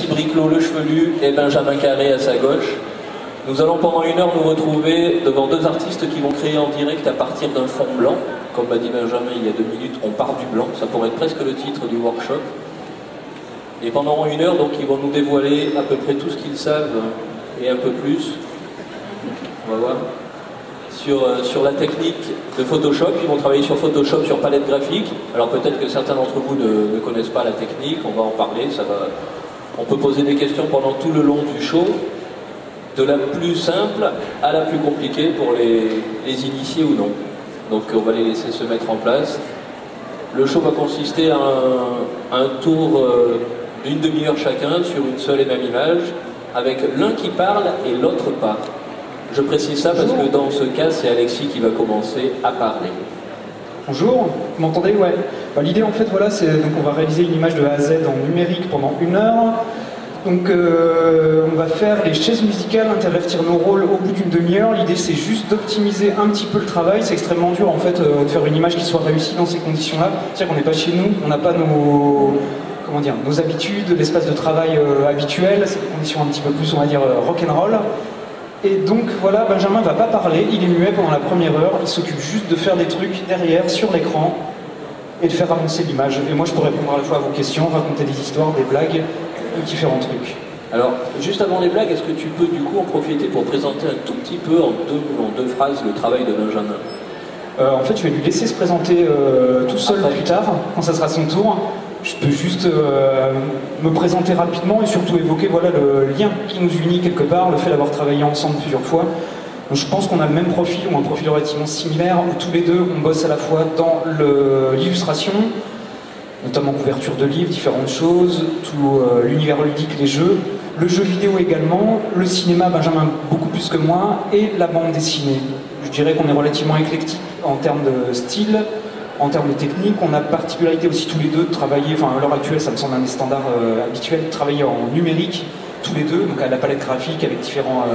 Alexis Briclot, le chevelu, et Benjamin Carré à sa gauche. Nous allons pendant 1 heure nous retrouver devant 2 artistes qui vont créer en direct à partir d'un fond blanc. Comme m'a dit Benjamin il y a 2 minutes, on part du blanc, ça pourrait être presque le titre du workshop. Et pendant 1 heure, donc, ils vont nous dévoiler à peu près tout ce qu'ils savent et un peu plus. On va voir. Sur la technique de Photoshop, ils vont travailler sur Photoshop, sur palette graphique. Alors peut-être que certains d'entre vous ne connaissent pas la technique, on va en parler. On peut poser des questions pendant tout le long du show, de la plus simple à la plus compliquée pour les initiés ou non. Donc on va les laisser se mettre en place. Le show va consister à un tour d'une demi-heure chacun sur une seule et même image, avec l'un qui parle et l'autre pas. Je précise ça parce que dans ce cas, c'est Alexis qui va commencer à parler. Bonjour, vous m'entendez? Ouais. L'idée en fait, voilà, c'est donc on va réaliser une image de A à Z en numérique pendant 1 heure. Donc on va faire les chaises musicales, intervertir nos rôles au bout d'une demi-heure. L'idée c'est juste d'optimiser un petit peu le travail. C'est extrêmement dur en fait de faire une image qui soit réussie dans ces conditions-là. C'est-à-dire qu'on n'est pas chez nous, on n'a pas nos habitudes, l'espace de travail habituel. C'est des conditions un petit peu plus, on va dire, rock'n'roll. Et donc voilà, Benjamin ne va pas parler, il est muet pendant la première heure, il s'occupe juste de faire des trucs derrière, sur l'écran, et de faire avancer l'image. Et moi je pourrais répondre à la fois à vos questions, raconter des histoires, des blagues, ou différents trucs. Alors, juste avant les blagues, est-ce que tu peux du coup en profiter pour présenter un tout petit peu, en deux phrases, le travail de Benjamin? En fait, je vais lui laisser se présenter tout seul plus tard, quand ça sera son tour. Je peux juste me présenter rapidement et surtout évoquer voilà, le lien qui nous unit quelque part, le fait d'avoir travaillé ensemble plusieurs fois. Donc, je pense qu'on a le même profil, ou un profil relativement similaire, où tous les deux, on bosse à la fois dans l'illustration, notamment couverture de livres, différentes choses, tout l'univers ludique, les jeux, le jeu vidéo également, le cinéma, Benjamin beaucoup plus que moi, et la bande dessinée. Je dirais qu'on est relativement éclectique en termes de style, en termes de technique. On a particularité aussi tous les deux de travailler, enfin à l'heure actuelle ça me semble un des standards habituels, de travailler en numérique, tous les deux, donc à la palette graphique avec différents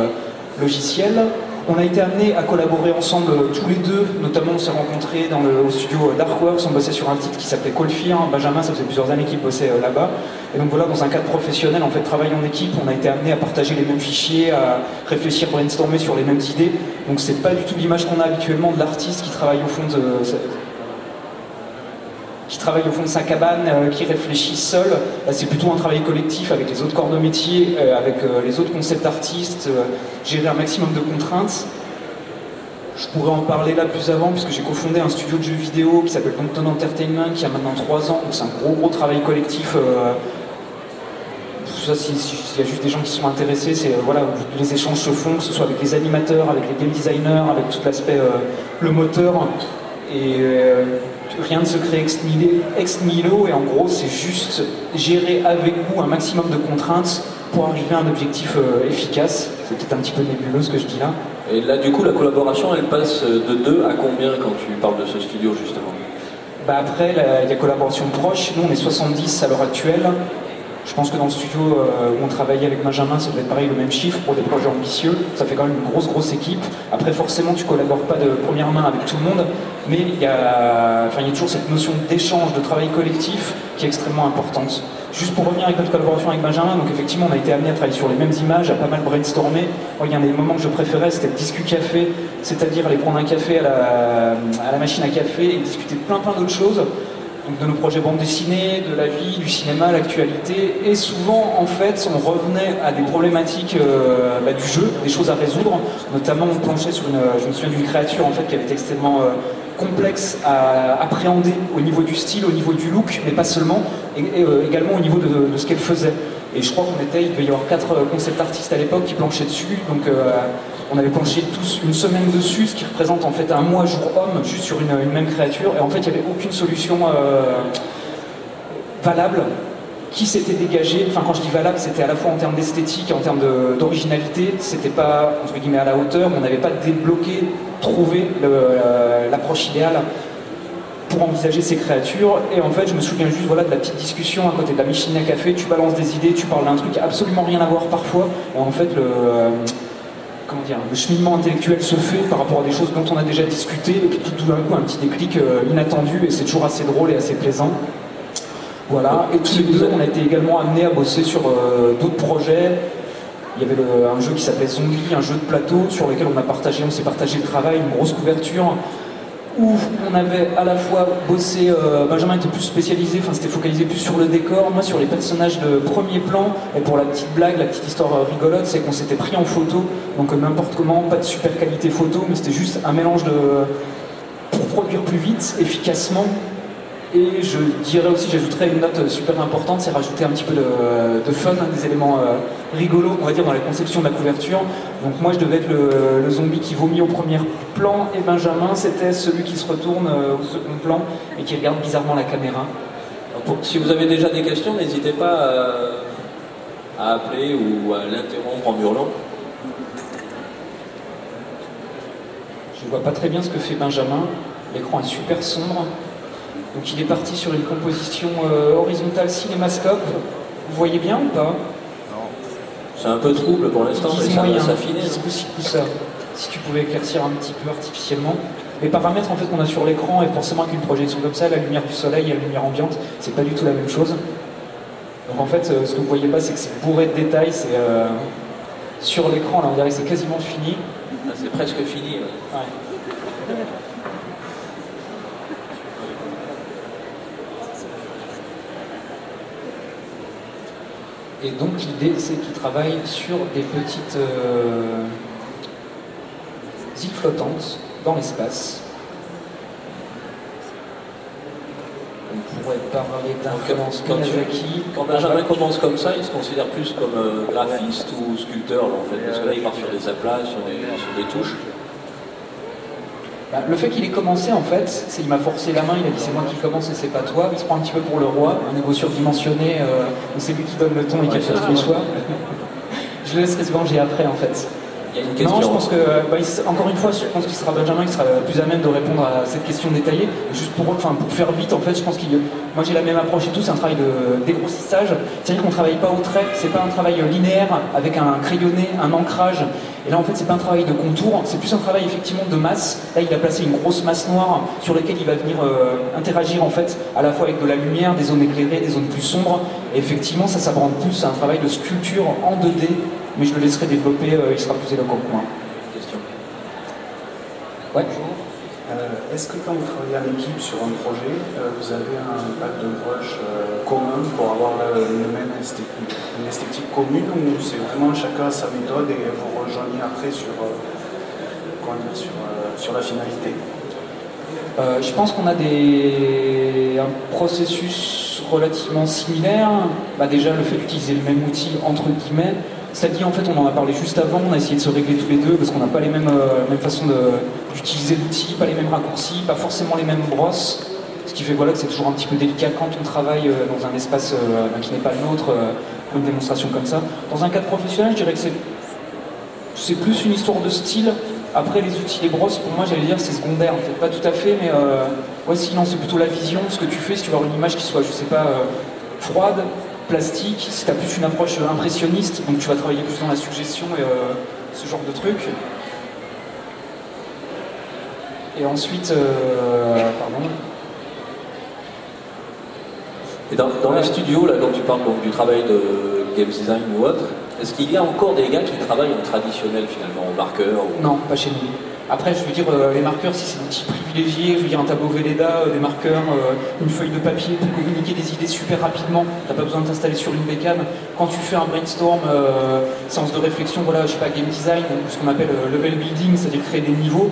logiciels. On a été amenés à collaborer ensemble tous les deux, notamment on s'est rencontrés au studio Darkworks, on bossait sur un titre qui s'appelait Call Fear. Benjamin, ça faisait plusieurs années qu'il bossait là-bas. Et donc voilà, dans un cadre professionnel, en fait, travail en équipe, on a été amenés à partager les mêmes fichiers, à réfléchir, brainstormer sur les mêmes idées. Donc c'est pas du tout l'image qu'on a habituellement de l'artiste qui travaille au fond de sa cabane, qui réfléchit seul. Là, c'est plutôt un travail collectif avec les autres corps de métier, avec les autres concept artistes, gérer un maximum de contraintes. Je pourrais en parler là plus avant, puisque j'ai cofondé un studio de jeux vidéo qui s'appelle Downton Entertainment, qui a maintenant 3 ans, donc c'est un gros travail collectif. Ça, s'il y a juste des gens qui sont intéressés, c'est voilà, les échanges se font, que ce soit avec les animateurs, avec les game designers, avec tout l'aspect, le moteur, et rien ne se crée ex nihilo, et en gros c'est juste gérer avec vous un maximum de contraintes pour arriver à un objectif efficace. C'est peut-être un petit peu nébuleux ce que je dis là. Et là du coup la collaboration elle passe de 2 à combien quand tu parles de ce studio justement? Après il y a collaboration proche, nous on est 70 à l'heure actuelle. Je pense que dans le studio où on travaillait avec Benjamin, ça doit être pareil, le même chiffre pour des projets ambitieux. Ça fait quand même une grosse équipe. Après, forcément, tu collabores pas de première main avec tout le monde, mais il y a toujours cette notion d'échange, de travail collectif qui est extrêmement importante. Juste pour revenir avec notre collaboration avec Benjamin, donc effectivement, on a été amené à travailler sur les mêmes images, à pas mal brainstormer. Il y a un des moments que je préférais, c'était le discu café, c'est-à-dire aller prendre un café à la machine à café et discuter de plein d'autres choses. Donc de nos projets bande dessinée, de la vie, du cinéma, l'actualité, et souvent en fait on revenait à des problématiques du jeu, des choses à résoudre, notamment on planchait sur je me souviens d'une créature en fait qui avait été extrêmement complexe à appréhender au niveau du style, au niveau du look, mais pas seulement, et également au niveau de ce qu'elle faisait. Et je crois il devait y avoir 4 concept artistes à l'époque qui planchaient dessus, donc on avait planché tous une semaine dessus, ce qui représente en fait un mois jour homme, juste sur une même créature, et en fait il n'y avait aucune solution valable qui s'était dégagée. Enfin quand je dis valable, c'était à la fois en termes d'esthétique et en termes d'originalité, c'était pas entre guillemets à la hauteur, on n'avait pas débloqué, trouvé l'approche idéale pour envisager ces créatures. Et en fait je me souviens juste de la petite discussion à côté de la machine à café, tu balances des idées, tu parles d'un truc qui n'a absolument rien à voir parfois, et en fait le cheminement intellectuel se fait par rapport à des choses dont on a déjà discuté, et puis tout d'un coup un petit déclic inattendu, et c'est toujours assez drôle et assez plaisant. Voilà, et tous les deux, on a été également amenés à bosser sur d'autres projets. Il y avait un jeu qui s'appelait Zombie, un jeu de plateau sur lequel on s'est partagé le travail, une grosse couverture, où on avait à la fois bossé, Benjamin était plus spécialisé, enfin c'était focalisé plus sur le décor, moi sur les personnages de premier plan, et pour la petite blague, la petite histoire rigolote, c'est qu'on s'était pris en photo, donc n'importe comment, pas de super qualité photo, mais c'était juste un mélange pour produire plus vite, efficacement. Et je dirais aussi, j'ajouterais une note super importante, c'est rajouter un petit peu de fun, des éléments rigolos, on va dire, dans la conception de la couverture. Donc moi, je devais être le zombie qui vomit au premier plan, et Benjamin, c'était celui qui se retourne au second plan et qui regarde bizarrement la caméra. Si vous avez déjà des questions, n'hésitez pas à appeler ou à l'interrompre en hurlant. Je ne vois pas très bien ce que fait Benjamin, l'écran est super sombre. Donc il est parti sur une composition horizontale cinémascope. Vous voyez bien ou pas? Non. C'est un peu trouble pour l'instant, mais ça va s'affiner. Si tu pouvais éclaircir un petit peu artificiellement. Les paramètres en fait qu'on a sur l'écran, et forcément qu'une projection comme ça, la lumière du soleil et la lumière ambiante, c'est pas du tout la même chose. Donc en fait, ce que vous voyez pas, c'est que c'est bourré de détails. C'est sur l'écran, là, on dirait que c'est quasiment fini. Ah, c'est presque fini. Ouais. Et donc l'idée, c'est qu'il travaille sur des petites îles flottantes dans l'espace. On pourrait parler d'influence Miyazaki. Quand Benjamin commence comme ça, il se considère plus comme graphiste ou sculpteur, là, en fait, parce que là, il part sur des aplats, sur des touches. Bah, le fait qu'il ait commencé, en fait, il m'a forcé la main, il a dit c'est moi qui commence et c'est pas toi. Il se prend un petit peu pour le roi, un ego surdimensionné, où c'est lui qui donne le ton et qui a fait tous les choix. Je le laisserai se venger après, en fait. Il y a une question. Non, je pense que, encore une fois, je pense qu'il sera Benjamin qui sera plus à même de répondre à cette question détaillée. Juste pour faire vite, en fait, je pense moi j'ai la même approche et tout, c'est un travail de dégrossissage. C'est-à-dire qu'on ne travaille pas au trait, c'est pas un travail linéaire avec un crayonné, un ancrage. Et là, en fait, c'est pas un travail de contour, c'est plus un travail effectivement de masse. Là, il a placé une grosse masse noire sur laquelle il va venir interagir en fait, à la fois avec de la lumière, des zones éclairées, des zones plus sombres. Et effectivement, ça s'apparente plus à un travail de sculpture en 2D. Mais je le laisserai développer, il sera plus éloquent que moi. Question. Ouais. Bonjour. Est-ce que quand vous travaillez en équipe sur un projet, vous avez un pack de brush commun pour avoir une esthétique commune, ou c'est vraiment chacun sa méthode et vous rejoignez après sur la finalité? Je pense qu'on a un processus relativement similaire. Déjà, le fait d'utiliser le même outil, entre guillemets. Cela dit, en fait, on en a parlé juste avant, on a essayé de se régler tous les deux parce qu'on n'a pas les mêmes façons d'utiliser l'outil, pas les mêmes raccourcis, pas forcément les mêmes brosses. Ce qui fait que c'est toujours un petit peu délicat quand on travaille dans un espace qui n'est pas le nôtre, pour une démonstration comme ça. Dans un cadre professionnel, je dirais que c'est plus une histoire de style. Après, les outils, les brosses, pour moi, j'allais dire, c'est secondaire. Peut-être pas tout à fait, mais sinon, c'est plutôt la vision, ce que tu fais, si tu veux avoir une image qui soit, je sais pas, froide, plastique, si tu as plus une approche impressionniste, donc tu vas travailler plus dans la suggestion et ce genre de trucs. Et ensuite, pardon. Et dans les studios, là, quand tu parles donc, du travail de game design ou autre, est-ce qu'il y a encore des gars qui travaillent en traditionnel finalement, au marqueur ou... Non, pas chez nous. Après, je veux dire, les marqueurs, si c'est un outil privilégié, je veux dire un tableau Velleda, des marqueurs, une feuille de papier pour communiquer des idées super rapidement, t'as pas besoin de t'installer sur une bécane. Quand tu fais un brainstorm, séance de réflexion, voilà, je sais pas, game design, ou ce qu'on appelle level building, c'est-à-dire créer des niveaux,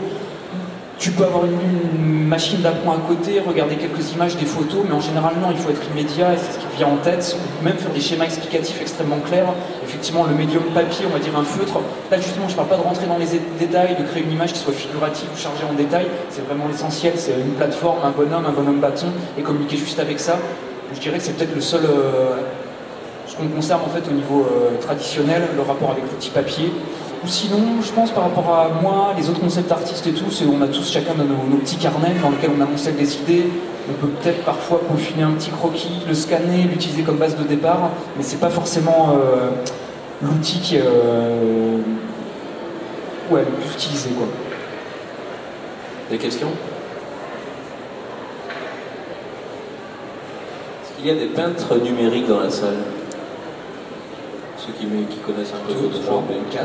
tu peux avoir une machine d'appoint à côté, regarder quelques images, des photos, mais en général non, il faut être immédiat et c'est ce qui te vient en tête, ou même faire des schémas explicatifs extrêmement clairs. Effectivement, le médium papier, on va dire un feutre, là justement je ne parle pas de rentrer dans les détails, de créer une image qui soit figurative ou chargée en détails, c'est vraiment l'essentiel, c'est une plateforme, un bonhomme bâton, et communiquer juste avec ça. Je dirais que c'est peut-être le seul, ce qu'on conserve en fait au niveau traditionnel, le rapport avec l'outil papier. Ou sinon, je pense par rapport à moi, les autres concepts artistes et tout, on a tous chacun nos petits carnets dans lesquels on amoncelle des idées. On peut peut-être parfois peaufiner un petit croquis, le scanner, l'utiliser comme base de départ, mais c'est pas forcément l'outil qui est le plus utilisé, quoi. Des questions? Est-ce qu'il qu'il y a des peintres numériques dans la salle? Ceux qui connaissent un peu Photoshop. 4.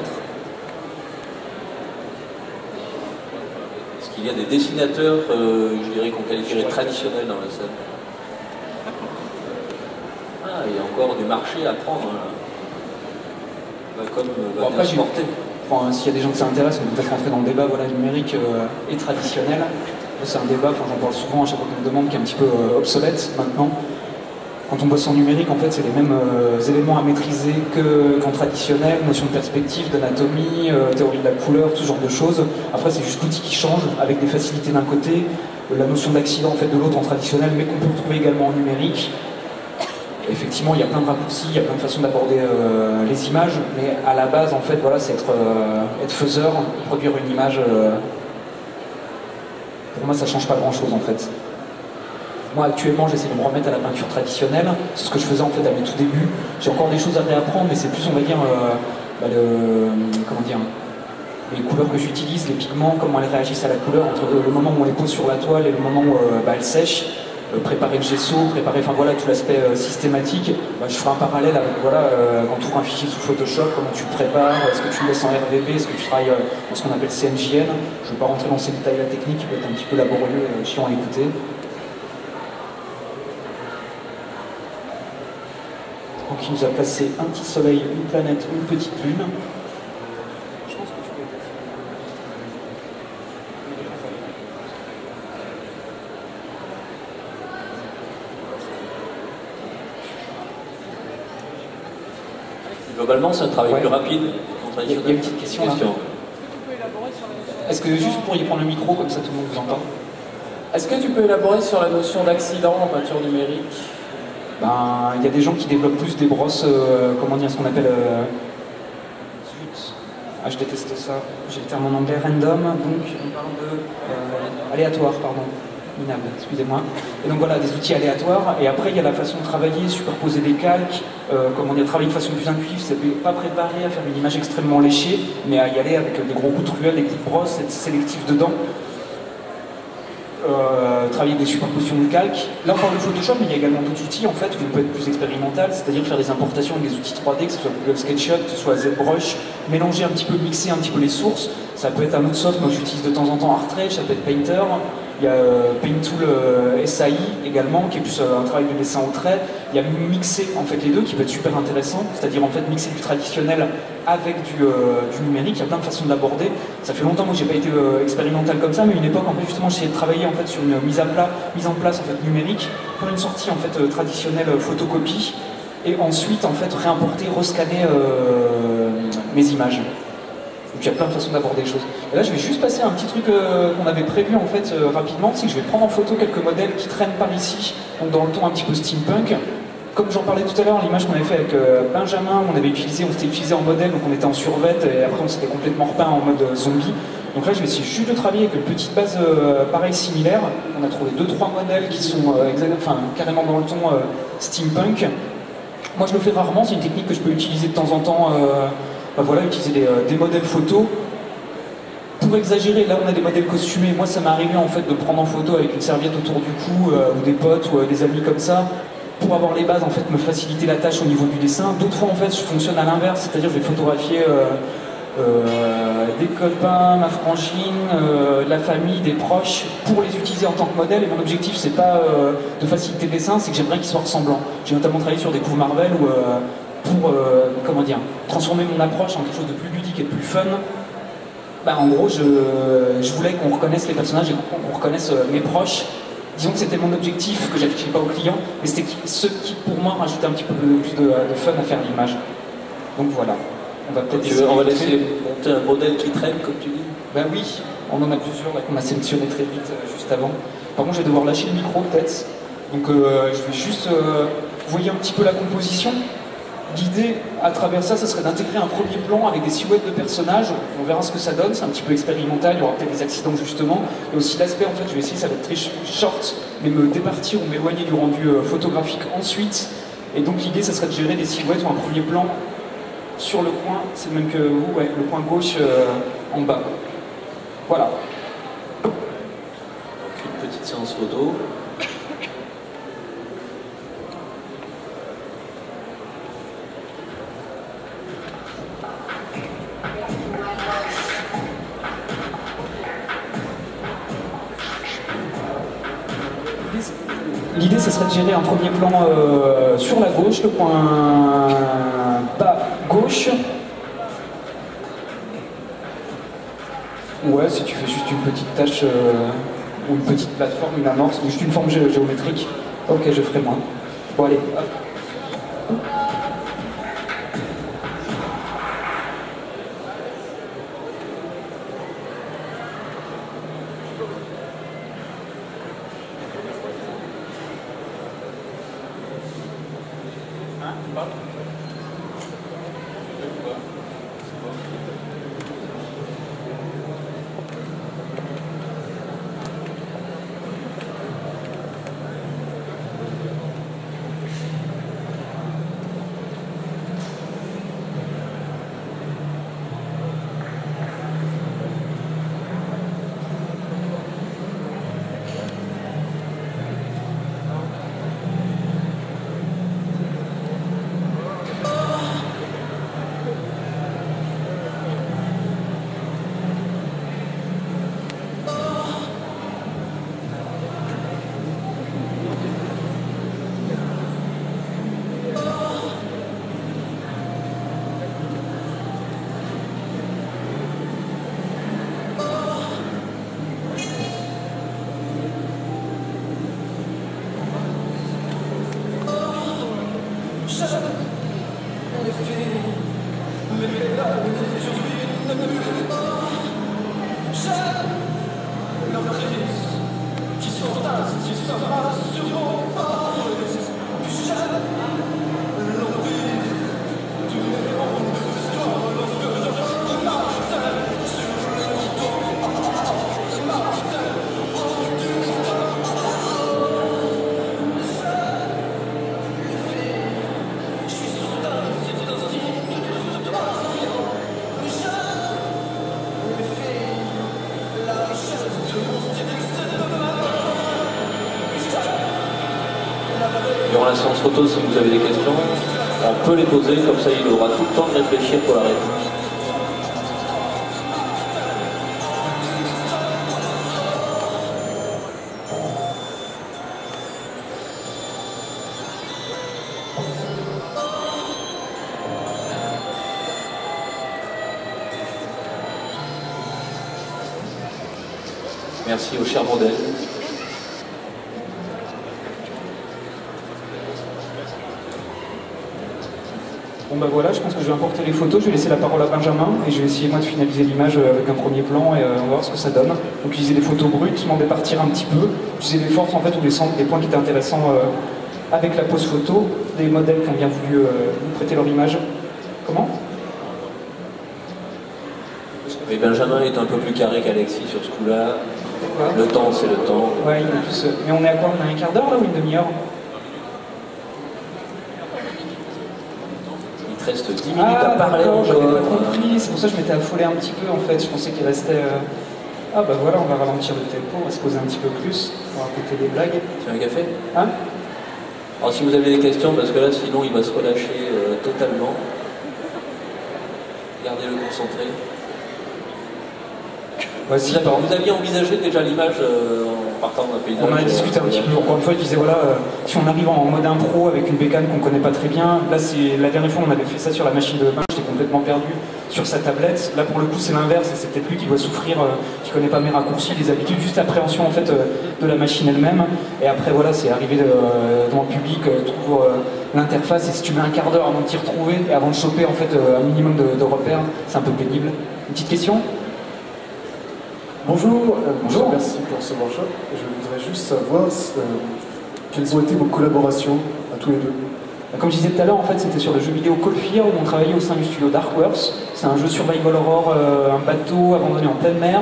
Est-ce qu'il y a des dessinateurs, je dirais qu'on qualifierait traditionnels dans la salle? Ah, il y a encore du marché à prendre. Comme va Après, bien se porter. Enfin, s'il y a des gens que ça intéresse, on peut peut-être rentrer dans le débat numérique et traditionnel. C'est un débat, j'en parle souvent à chaque fois qu'on me demande, qui est un petit peu obsolète maintenant. Quand on bosse en numérique, en fait, c'est les mêmes éléments à maîtriser qu'en traditionnel, notion de perspective, d'anatomie, théorie de la couleur, tout ce genre de choses. Après, c'est juste l'outil qui change, avec des facilités d'un côté, la notion d'accident en fait, de l'autre en traditionnel, mais qu'on peut retrouver également en numérique. Effectivement, il y a plein de raccourcis, il y a plein de façons d'aborder les images, mais à la base, en fait, voilà, c'est être faiseur, produire une image. Pour moi, ça change pas grand-chose, en fait. Moi, actuellement, j'essaie de me remettre à la peinture traditionnelle. C'est ce que je faisais, en fait, à mes tout débuts. J'ai encore des choses à réapprendre, mais c'est plus, on va dire, comment dire, les couleurs que j'utilise, les pigments, comment elles réagissent à la couleur, entre le moment où on les pose sur la toile et le moment où elles sèchent. Préparer le gesso, enfin voilà, tout l'aspect systématique. Je ferai un parallèle avec, voilà, quand tu ouvres un fichier sous Photoshop, comment tu le prépares, est-ce que tu le laisses en RVB, est-ce que tu travailles dans ce qu'on appelle CNJN. Je ne vais pas rentrer dans ces détails-là techniques, qui peut être un petit peu laborieux et chiant à écouter. Donc il nous a placé un petit soleil, une planète, une petite lune. Je pense que tu peux. Globalement, c'est un travail plus rapide. Il y a une petite question là. Est-ce que juste vous pourriez prendre le micro, comme ça tout le monde vous entend? Est-ce que tu peux élaborer sur la notion d'accident en peinture numérique? Il y a des gens qui développent plus des brosses, comment dire, ce qu'on appelle... je déteste ça. J'ai le terme en anglais, random, donc on parle de... aléatoire, pardon. Minable, excusez-moi. Et donc voilà, des outils aléatoires. Et après, il y a la façon de travailler, superposer des calques, comment dire, travailler de façon plus intuitive, c'est pas préparer à faire une image extrêmement léchée, mais à y aller avec des gros coups de truelle, des coups de brosse, être sélectif dedans. Travailler des superpositions de calques. Là on parle de Photoshop, mais il y a également d'autres outils en fait où on peut être plus expérimental, c'est-à-dire faire des importations avec des outils 3D, que ce soit Google SketchUp, que ce soit ZBrush, mélanger un petit peu, mixer un petit peu les sources. Ça peut être un autre soft, moi j'utilise de temps en temps ArtRage, ça peut être Painter. Il y a Paintool SAI également, qui est plus un travail de dessin au trait. Il y a mixer en fait les deux, qui peut être super intéressant, c'est-à-dire en fait mixer du traditionnel avec du numérique. Il y a plein de façons de l'aborder. Ça fait longtemps que j'ai pas été expérimental comme ça, mais une époque en fait justement j'essayais de travailler en fait sur une mise en place en fait numérique pour une sortie en fait traditionnelle photocopie, et ensuite en fait réimporter, rescanner mes images. Donc il y a plein de façons d'aborder les choses. Et là je vais juste passer un petit truc qu'on avait prévu en fait rapidement, c'est que je vais prendre en photo quelques modèles qui traînent par ici, donc dans le ton un petit peu steampunk. Comme j'en parlais tout à l'heure, l'image qu'on avait fait avec Benjamin, on s'était utilisé en modèle, donc on était en survêt et après on s'était complètement repeint en mode zombie. Donc là je vais essayer juste de travailler avec une petite base pareil similaire. On a trouvé 2-3 modèles qui sont carrément dans le ton steampunk. Moi je le fais rarement, c'est une technique que je peux utiliser de temps en temps. Voilà, utiliser des modèles photos. Pour exagérer, là on a des modèles costumés. Moi ça m'est arrivé en fait de prendre en photo avec une serviette autour du cou, ou des potes, ou des amis comme ça, pour avoir les bases, en fait, me faciliter la tâche au niveau du dessin. D'autres fois, en fait, je fonctionne à l'inverse, c'est-à-dire je vais photographier des copains, ma frangine, la famille, des proches, pour les utiliser en tant que modèle. Et mon objectif, c'est pas de faciliter le dessin, c'est que j'aimerais qu'ils soient ressemblants. J'ai notamment travaillé sur des couves Marvel où, pour comment dire, transformer mon approche en quelque chose de plus ludique et de plus fun. En gros, je voulais qu'on reconnaisse les personnages et qu'on reconnaisse mes proches. Disons que c'était mon objectif, que j'affichais pas aux clients, mais c'était ceux qui, pour moi, rajoutaient un petit peu plus de fun à faire l'image. Donc voilà. On va peut-être on va laisser monter un modèle qui traîne, comme tu dis. Ben oui, on en a plusieurs là qu'on a sélectionné très vite juste avant. Par contre, je vais devoir lâcher le micro peut-être. Donc je vais juste vous voyez un petit peu la composition. L'idée à travers ça, ce serait d'intégrer un premier plan avec des silhouettes de personnages. On verra ce que ça donne, c'est un petit peu expérimental, il y aura peut-être des accidents justement. Et aussi l'aspect, en fait, je vais essayer, ça va être très short, mais me départir ou m'éloigner du rendu photographique ensuite. Et donc l'idée, ça serait de gérer des silhouettes ou un premier plan sur le coin, c'est le même que vous, ouais, le coin gauche en bas. Voilà. Donc une petite séance photo. l'idée, ce serait de gérer un premier plan sur la gauche, le point bas gauche. Ouais, si tu fais juste une petite tâche ou une petite plateforme, une amorce, ou juste une forme géométrique. Ok, je ferai moins. Bon, allez, hop. Durant la séance photo, si vous avez des questions, on peut les poser, comme ça il aura tout le temps de réfléchir pour la réponse. Merci au cher modèle. Bon bah voilà, je pense que je vais importer les photos, je vais laisser la parole à Benjamin et je vais essayer moi de finaliser l'image avec un premier plan et on va voir ce que ça donne. Donc utiliser des photos brutes, m'en départir un petit peu, utiliser les forces en fait ou les centres, des points qui étaient intéressants avec la pose photo, des modèles qui ont bien voulu nous prêter leur image. Comment? Mais Benjamin est un peu plus carré qu'Alexis sur ce coup-là. Le temps, c'est le temps. Ouais, il est plus... Mais on est à quoi? On a un quart d'heure là ou une demi-heure? Il te reste 10 minutes à parler. J'avais pas compris, c'est pour ça que je m'étais affolé un petit peu en fait. Je pensais qu'il restait... Ah bah voilà, on va ralentir le tempo, on va se poser un petit peu plus, on va raconter des blagues. Tu veux un café? Hein? Alors si vous avez des questions, parce que là sinon il va se relâcher totalement. Gardez-le concentré. Voici, vous aviez envisagé déjà l'image en partant d'un paysage? On en a discuté un petit peu. Encore une fois, je disais voilà, si on arrive en mode impro avec une bécane qu'on connaît pas très bien, là c'est la dernière fois on avait fait ça sur la machine de bain, j'étais complètement perdu sur sa tablette. Là pour le coup c'est l'inverse, et c'est peut-être lui qui doit souffrir, qui connaît pas mes raccourcis, les habitudes, juste appréhension en fait de la machine elle-même. Et après voilà, c'est arriver devant le public, trouve l'interface, et si tu mets un quart d'heure avant de t'y retrouver et avant de choper en fait un minimum de repères, c'est un peu pénible. Une petite question? Bonjour, Bonjour. Merci pour ce workshop. Je voudrais juste savoir quelles ont été vos collaborations à tous les deux. Comme je disais tout à l'heure, en fait, c'était sur le jeu vidéo Cold Fear où on travaillait au sein du studio Darkworks. C'est un jeu survival horror, un bateau abandonné en pleine mer.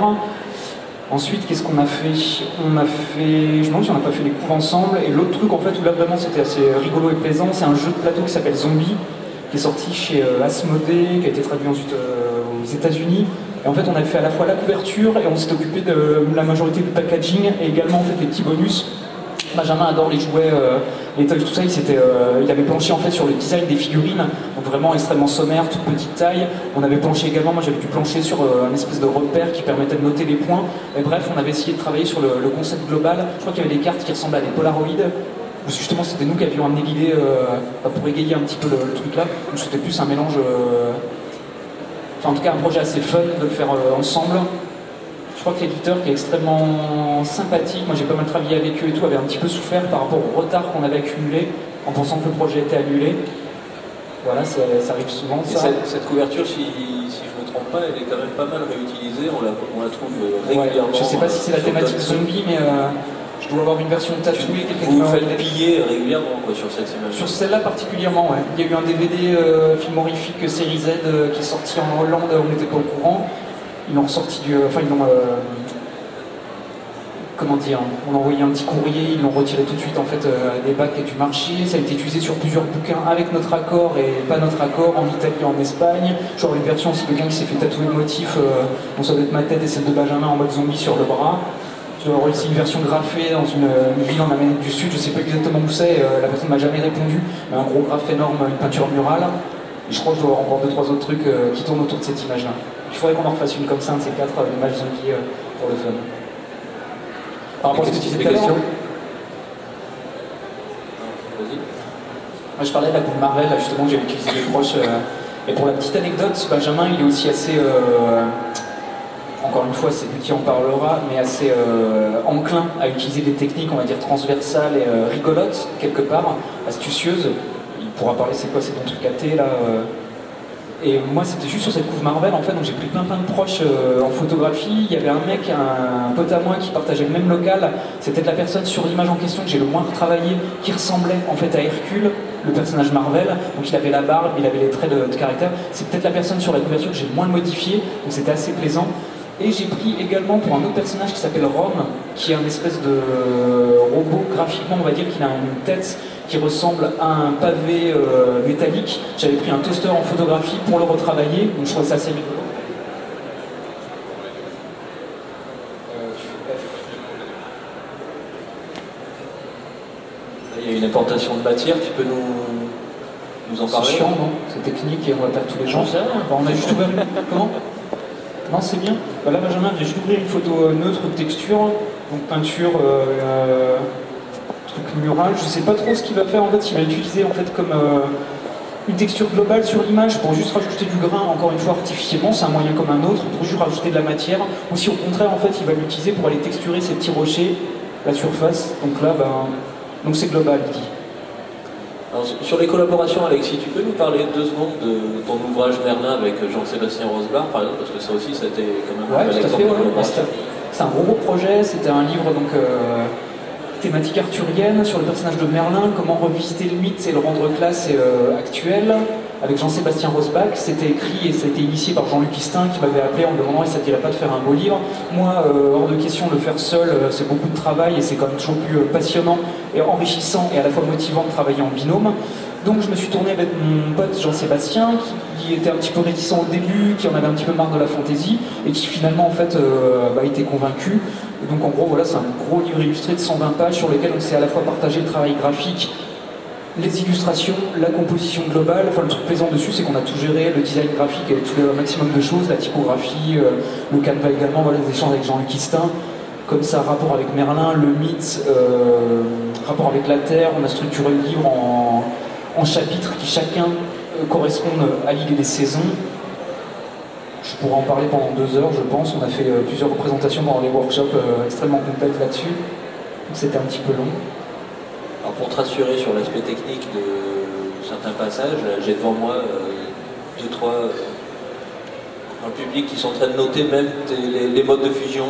Ensuite, qu'est-ce qu'on a fait? Je me demande si on n'a pas fait les coups ensemble. Et l'autre truc, en fait, où là vraiment c'était assez rigolo et plaisant, c'est un jeu de plateau qui s'appelle Zombie, qui est sorti chez Asmodée, qui a été traduit ensuite aux États-Unis. Et en fait, on avait fait à la fois la couverture et on s'est occupé de la majorité du packaging et également en fait les petits bonus. Benjamin adore les jouets, les toys, tout ça. Il avait planché en fait sur le design des figurines, donc vraiment extrêmement sommaire, toute petite taille. On avait planché également, moi j'avais dû plancher sur un espèce de repère qui permettait de noter les points. Et bref, on avait essayé de travailler sur le concept global. Je crois qu'il y avait des cartes qui ressemblaient à des polaroïdes. Parce que justement, c'était nous qui avions amené l'idée pour égayer un petit peu le truc là. Donc c'était plus un mélange, enfin en tout cas un projet assez fun de le faire ensemble. Je crois que l'éditeur qui est extrêmement sympathique, moi j'ai pas mal travaillé avec eux et tout, avait un petit peu souffert par rapport au retard qu'on avait accumulé en pensant que le projet était annulé. Voilà, ça arrive souvent. Et Ça. cette couverture, si je ne me trompe pas, elle est quand même pas mal réutilisée, on la trouve régulièrement. Ouais, je sais pas si c'est la sur thématique Dotson. zombie, mais je dois avoir une version tatouée. Vous faites piller régulièrement quoi, sur cette image. Sur celle-là particulièrement, ouais. Il y a eu un DVD film horrifique série Z qui est sorti en Hollande, on n'était pas au courant. Ils l'ont ressorti enfin ils l'ont... comment dire, on a envoyé un petit courrier, ils l'ont retiré tout de suite en fait des bacs et du marché. Ça a été utilisé sur plusieurs bouquins avec notre accord et pas notre accord, en Italie, en Espagne. Genre une version aussi de quelqu'un qui s'est fait tatouer le motif, bon ça doit être ma tête et celle de Benjamin en mode zombie sur le bras. Je dois avoir aussi une version graphée dans une ville en Amérique du Sud, je sais pas exactement où c'est, la personne m'a jamais répondu, mais un gros graphe énorme, une peinture murale. Et je crois que je dois avoir encore 2-3 autres trucs qui tournent autour de cette image-là. Il faudrait qu'on en refasse une comme ça, un de ces 4 images zombie pour le fun. Par rapport à ce que tu disais tout à l'heure, moi je parlais de la coupe Marvel, justement j'avais utilisé les proches. Et pour la petite anecdote, Benjamin il est aussi assez, encore une fois c'est lui qui en parlera, mais assez enclin à utiliser des techniques on va dire transversales et rigolotes quelque part, astucieuses. Il pourra parler c'est quoi, c'est ton truc à thé là Et moi, c'était juste sur cette couve Marvel, en fait, donc j'ai pris plein de proches en photographie. Il y avait un mec, un pote à moi qui partageait le même local. C'était la personne sur l'image en question que j'ai le moins retravaillé, qui ressemblait en fait à Hercule, le personnage Marvel. Donc il avait la barbe, il avait les traits de caractère. C'est peut-être la personne sur la couverture que j'ai le moins modifié, donc c'était assez plaisant. Et j'ai pris également pour un autre personnage qui s'appelle Rome, qui est un espèce de robot graphiquement, on va dire qu'il a une tête qui ressemble à un pavé métallique. J'avais pris un toaster en photographie pour le retravailler, donc je trouvais ça assez rigolo. Il y a une importation de matière, tu peux nous en parler? C'est chiant, non? C'est technique et on va perdre tous les gens. On a juste ouvert une... Comment? Non, c'est bien. Bah là, Benjamin vient juste d'ouvrir une photo neutre de texture, donc peinture, truc mural. Je sais pas trop ce qu'il va faire en fait. Il va l'utiliser en fait comme une texture globale sur l'image pour juste rajouter du grain, encore une fois artificiellement. C'est un moyen comme un autre pour juste rajouter de la matière. Ou si au contraire, en fait, il va l'utiliser pour aller texturer ces petits rochers, la surface. Donc là, donc c'est global, il dit. Alors, sur les collaborations, Alexis, tu peux nous parler 2 secondes de ton ouvrage Merlin avec Jean-Sébastien Rosebart, par exemple, parce que ça aussi, c'était quand même un bel exemple de collaboration. C'est un gros projet, c'était un livre donc thématique arthurienne sur le personnage de Merlin, comment revisiter le mythe et le rendre classe et actuel, avec Jean-Sébastien Rosebach. C'était écrit et ça a été initié par Jean-Luc Istin qui m'avait appelé en me demandant si ça ne dirait pas de faire un beau livre. Moi, hors de question de le faire seul, c'est beaucoup de travail et c'est quand même toujours plus passionnant et enrichissant et à la fois motivant de travailler en binôme. Donc je me suis tourné avec mon pote Jean-Sébastien qui était un petit peu réticent au début, qui en avait un petit peu marre de la fantaisie et qui finalement en fait était convaincu. Et donc en gros voilà, c'est un gros livre illustré de 120 pages sur lequel on s'est à la fois partagé le travail graphique, les illustrations, la composition globale. Enfin le truc plaisant dessus c'est qu'on a tout géré, le design graphique avec tout le maximum de choses, la typographie, le canevas également, voilà, les échanges avec Jean-Luc Istin. Comme ça, rapport avec Merlin, le mythe, rapport avec la Terre, on a structuré le livre en chapitres qui chacun correspondent à l'île et les saisons. Je pourrais en parler pendant 2 heures, je pense. On a fait plusieurs représentations pendant les workshops extrêmement complètes là-dessus. Donc c'était un petit peu long. Alors pour te rassurer sur l'aspect technique de certains passages, j'ai devant moi 2-3 dans le public qui sont en train de noter même les modes de fusion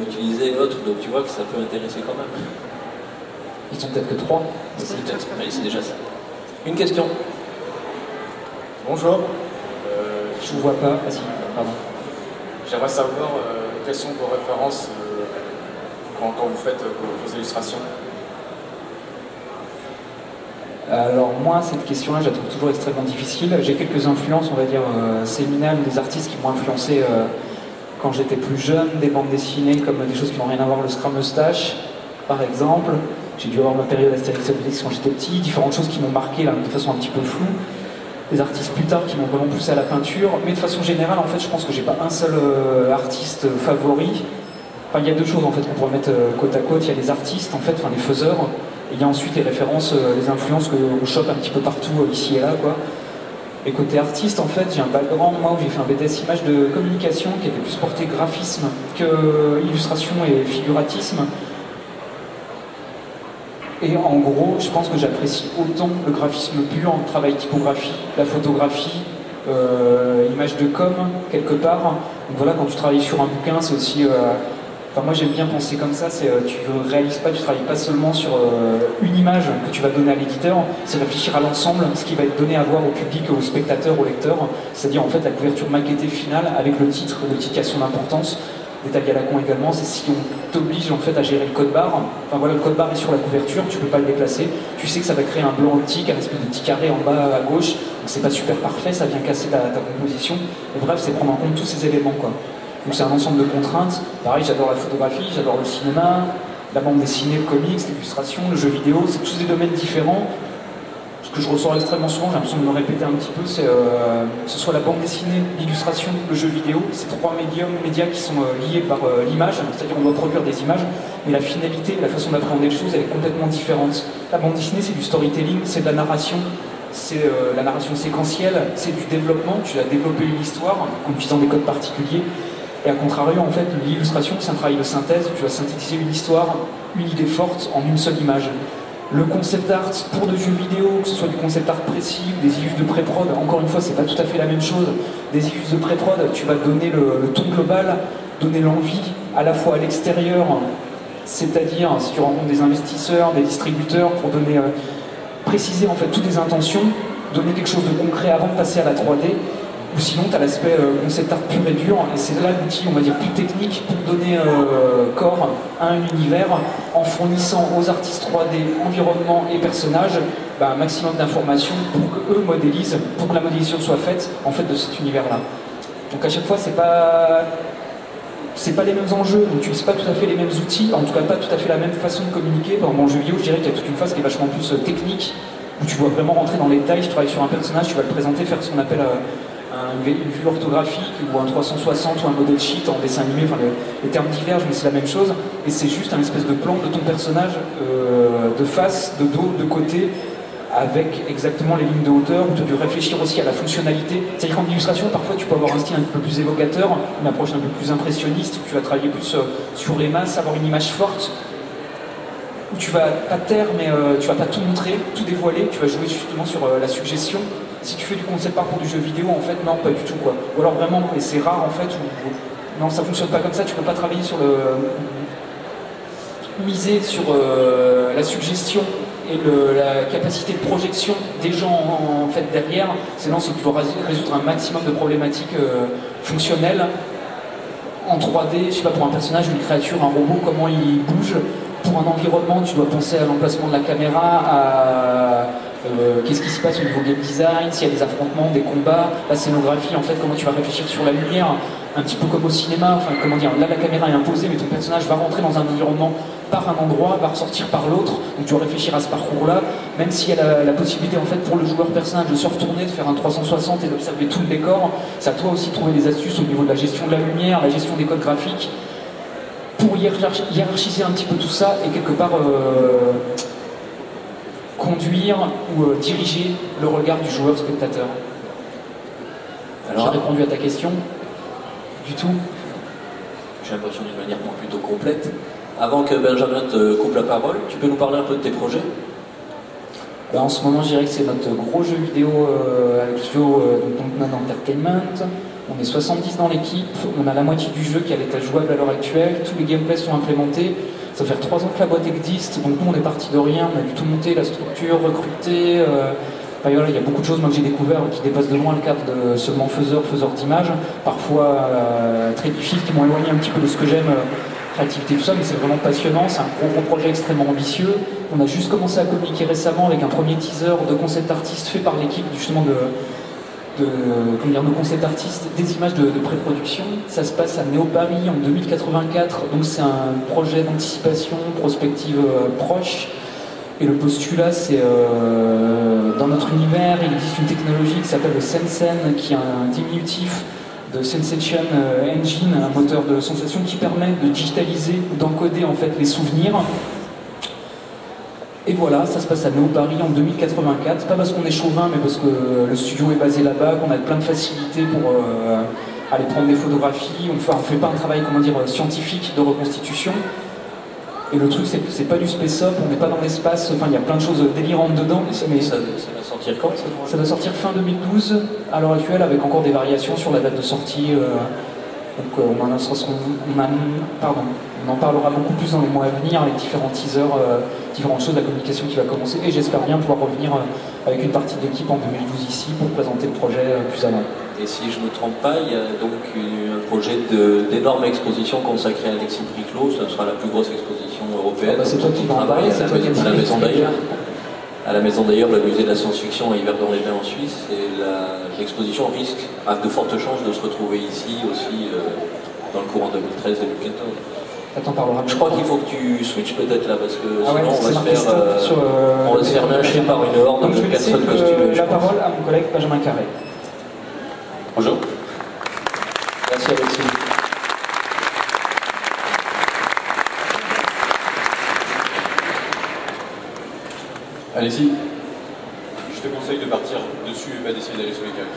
utilisés et autres, donc tu vois que ça peut intéresser quand même. Ils sont peut-être que 3. Peut-être, mais c'est déjà ça. Une question. Bonjour. Je vous vois pas. Ah si, pardon. J'aimerais savoir quelles sont vos références quand vous faites vos illustrations. Alors moi, cette question-là, je la trouve toujours extrêmement difficile. J'ai quelques influences, on va dire, séminales, des artistes qui m'ont influencé quand j'étais plus jeune, des bandes dessinées comme des choses qui n'ont rien à voir, le Scrum Eustache, par exemple. J'ai dû avoir ma période Astérix et Obélix quand j'étais petit, différentes choses qui m'ont marqué là, de façon un petit peu floue. Des artistes plus tard qui m'ont vraiment poussé à la peinture, mais de façon générale, en fait, je pense que j'ai pas un seul artiste favori. Enfin, il y a 2 choses en fait qu'on pourrait mettre côte à côte. Il y a les artistes, en fait, enfin les faiseurs, Et il y a ensuite les références, les influences qu'on chope un petit peu partout, ici et là, quoi. Et côté artiste, en fait, j'ai un background, moi, où j'ai fait un BTS image de communication qui était plus porté graphisme que illustration et figuratisme. Et en gros, je pense que j'apprécie autant le graphisme pur, le travail typographie, la photographie, image de com, quelque part. Donc voilà, quand tu travailles sur un bouquin, c'est aussi... Enfin, moi j'aime bien penser comme ça, c'est tu réalises pas, tu travailles pas seulement sur une image que tu vas donner à l'éditeur, c'est réfléchir à l'ensemble, ce qui va être donné à voir au public, au spectateur, au lecteur, c'est-à-dire en fait la couverture maquettée finale avec le titre qui a son importance. Détail à la con également, c'est si on t'oblige en fait à gérer le code barre. Enfin voilà, le code barre est sur la couverture, tu peux pas le déplacer. Tu sais que ça va créer un blanc optique, un espèce de petit carré en bas à gauche. Donc c'est pas super parfait, ça vient casser ta composition. Et bref, c'est prendre en compte tous ces éléments, quoi. Donc c'est un ensemble de contraintes. Pareil, j'adore la photographie, j'adore le cinéma, la bande dessinée, le comics, l'illustration, le jeu vidéo. C'est tous des domaines différents. Ce que je ressens extrêmement souvent, j'ai l'impression de me répéter un petit peu, c'est que ce soit la bande dessinée, l'illustration, le jeu vidéo, ces trois médias qui sont liés par l'image, c'est-à-dire on doit produire des images, mais la finalité, la façon d'appréhender les choses, elle est complètement différente. La bande dessinée, c'est du storytelling, c'est de la narration, c'est la narration séquentielle, c'est du développement, tu vas développer une histoire en utilisant des codes particuliers, et à contrario, en fait, l'illustration, c'est un travail de synthèse, tu vas synthétiser une histoire, une idée forte en une seule image. Le concept art pour des jeux vidéo, que ce soit du concept art précis, des issues de pré-prod, encore une fois, c'est pas tout à fait la même chose. Des issues de pré-prod, tu vas donner le ton global, donner l'envie à la fois à l'extérieur, c'est-à-dire si tu rencontres des investisseurs, des distributeurs, pour donner, préciser en fait toutes les intentions, donner quelque chose de concret avant de passer à la 3D. Ou sinon, tu as l'aspect concept art pur et dur, et c'est là l'outil, on va dire, plus technique pour donner corps à un univers en fournissant aux artistes 3D, environnement et personnages un maximum d'informations pour qu'eux modélisent, pour que la modélisation soit faite en fait de cet univers-là. Donc à chaque fois, c'est pas les mêmes enjeux, on n'utilise pas tout à fait les mêmes outils, en tout cas pas tout à fait la même façon de communiquer. Par exemple, en jeu vidéo, je dirais qu'il y a toute une phase qui est vachement plus technique, où tu dois vraiment rentrer dans les détails. Si tu travailles sur un personnage, tu vas le présenter, faire ce qu'on appelle une vue orthographique ou un 360 ou un model sheet en dessin animé, enfin les termes divergent mais c'est la même chose, et c'est juste un espèce de plan de ton personnage de face, de dos, de côté, avec exactement les lignes de hauteur, où tu as dû réfléchir aussi à la fonctionnalité. C'est-à-dire qu'en illustration, parfois tu peux avoir un style un peu plus évocateur, une approche un peu plus impressionniste, où tu vas travailler plus sur les masses, avoir une image forte, où tu vas pas taire mais tu vas pas tout montrer, tout dévoiler, tu vas jouer justement sur la suggestion. Si tu fais du concept art pour du jeu vidéo, en fait, non, pas du tout, quoi. Ou alors vraiment, et c'est rare, en fait, où non, ça fonctionne pas comme ça, tu peux pas travailler sur miser sur la suggestion et la capacité de projection des gens, en fait, derrière. Sinon, c'est que tu dois résoudre un maximum de problématiques fonctionnelles en 3D, je sais pas, pour un personnage, une créature, un robot, comment il bouge. Pour un environnement, tu dois penser à l'emplacement de la caméra, à qu'est-ce qui se passe au niveau game design, s'il y a des affrontements, des combats, la scénographie, en fait, comment tu vas réfléchir sur la lumière, un petit peu comme au cinéma, enfin, comment dire, là la caméra est imposée, mais ton personnage va rentrer dans un environnement par un endroit, va ressortir par l'autre, donc tu dois réfléchir à ce parcours-là, même s'il y a la possibilité, en fait, pour le joueur personnage de se retourner, de faire un 360 et d'observer tout le décor. C'est à toi aussi de trouver des astuces au niveau de la gestion de la lumière, la gestion des codes graphiques, pour hiérarchiser un petit peu tout ça et quelque part conduire ou diriger le regard du joueur spectateur. J'ai répondu à ta question? Du tout? J'ai l'impression d'une manière plutôt complète. Avant que Benjamin te coupe la parole, tu peux nous parler un peu de tes projets? En ce moment, je dirais que c'est notre gros jeu vidéo avec Flo Entertainment. On est 70 dans l'équipe, on a la moitié du jeu qui est à l'état jouable à l'heure actuelle, tous les gameplays sont implémentés. Ça fait 3 ans que la boîte existe, donc nous on est parti de rien, on a dû tout monter, la structure, recruter. Enfin, voilà, il y a beaucoup de choses moi, que j'ai découvert qui dépassent de loin le cadre de seulement faiseur d'images, parfois très difficiles, qui m'ont éloigné un petit peu de ce que j'aime, créativité, tout ça, mais c'est vraiment passionnant, c'est un gros projet extrêmement ambitieux. On a juste commencé à communiquer récemment avec un premier teaser de concept artiste fait par l'équipe justement de nos concept artistes, des images de pré-production. Ça se passe à Néo Paris en 2084, donc c'est un projet d'anticipation, prospective proche. Et le postulat, c'est dans notre univers, il existe une technologie qui s'appelle le Sensen, qui est un diminutif de Sensation Engine, un moteur de sensation qui permet de digitaliser ou d'encoder en fait les souvenirs. Et voilà, ça se passe à Néo Paris en 2084. Pas parce qu'on est chauvin, mais parce que le studio est basé là-bas, qu'on a plein de facilités pour aller prendre des photographies. On fait pas un travail, comment dire, scientifique de reconstitution. Et le truc, c'est pas du space-up, on n'est pas dans l'espace, enfin il y a plein de choses délirantes dedans. Mais Ça va sortir quand ça? ça doit sortir fin 2012 à l'heure actuelle, avec encore des variations sur la date de sortie. Donc on en parlera beaucoup plus dans les mois à venir, avec différents teasers, différentes choses, la communication qui va commencer. Et j'espère bien pouvoir revenir avec une partie de l'équipe en 2012 ici pour présenter le projet plus avant. Et si je ne me trompe pas, il y a donc un projet d'énorme exposition consacrée à Alexis Briclot. Ce sera la plus grosse exposition européenne. C'est toi qui vas en parler, c'est toi qui as dit. À la Maison d'Ailleurs. À la Maison d'Ailleurs, le musée de la science-fiction à Yverdon-les-Bains en Suisse. Et l'exposition risque, a de fortes chances de se retrouver ici aussi dans le courant 2013-2014. Attends, parlera. Je crois qu'il faut que tu switches peut-être là, parce que ouais, sinon on va se faire lyncher par une horde de personnes costumées. La parole à mon collègue Benjamin Carré. Bonjour. Merci Alexis. Alexis, je te conseille de partir dessus et pas d'essayer d'aller sous les câbles.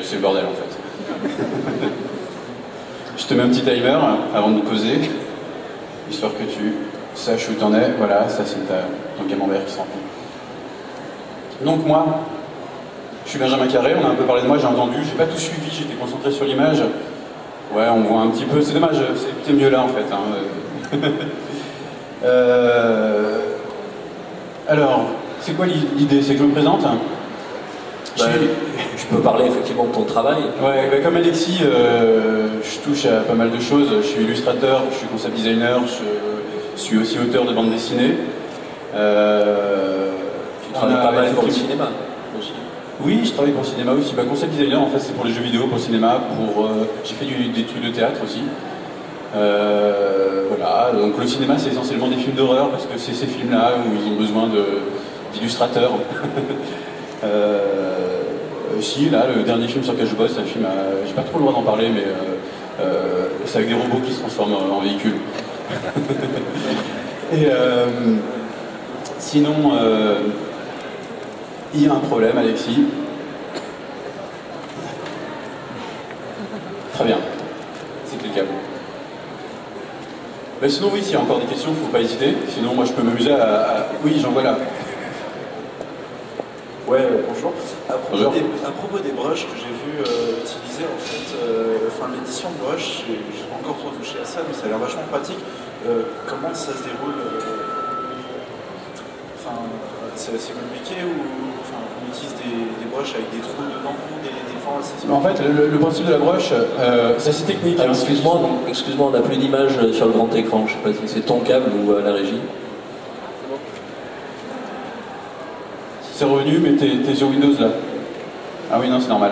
C'est le bordel en fait. Je te mets un petit timer avant de nous poser, histoire que tu saches où t'en es. Voilà, ça c'est ton camembert qui se remplit. Donc moi, je suis Benjamin Carré, on a un peu parlé de moi, j'ai entendu, j'ai pas tout suivi, j'étais concentré sur l'image. Ouais, on voit un petit peu, c'est dommage, c'est mieux là en fait. Hein. Alors, c'est quoi l'idée? C'est que je me présente? Je peux parler effectivement de ton travail. Ouais, bah comme Alexis, je touche à pas mal de choses. Je suis illustrateur, je suis concept designer, je suis aussi auteur de bande dessinée. Tu travailles pas mal pour le cinéma aussi. Oui, je travaille pour le cinéma aussi. Bah, concept designer, en fait, c'est pour les jeux vidéo, pour le cinéma. J'ai fait des trucs de théâtre aussi. Voilà, donc le cinéma, c'est essentiellement des films d'horreur, parce que c'est ces films-là où ils ont besoin d'illustrateurs. Si, là, le dernier film sur lequel je bosse, c'est un film, j'ai pas trop le droit d'en parler, mais c'est avec des robots qui se transforment en véhicules. Et sinon, il y a un problème, Alexis. Très bien, c'est le câble. Mais sinon, oui, s'il y a encore des questions, il ne faut pas hésiter. Sinon, moi, je peux m'amuser à... Oui, j'en vois là. Ouais, bonjour. À propos des brushes que j'ai vu utiliser, en fait, l'édition de brush, j'ai pas encore trop touché à ça, mais ça a l'air vachement pratique. Comment ça se déroule c'est compliqué ou on utilise des brushes avec des trous dedans, des formes assez... En fait, le principe de la brush, c'est assez technique. Alors, excuse-moi, on n'a plus d'image sur le grand écran. Je sais pas si c'est ton câble ou la régie. C'est revenu, mais t'es sur Windows là. Ah oui, non, c'est normal.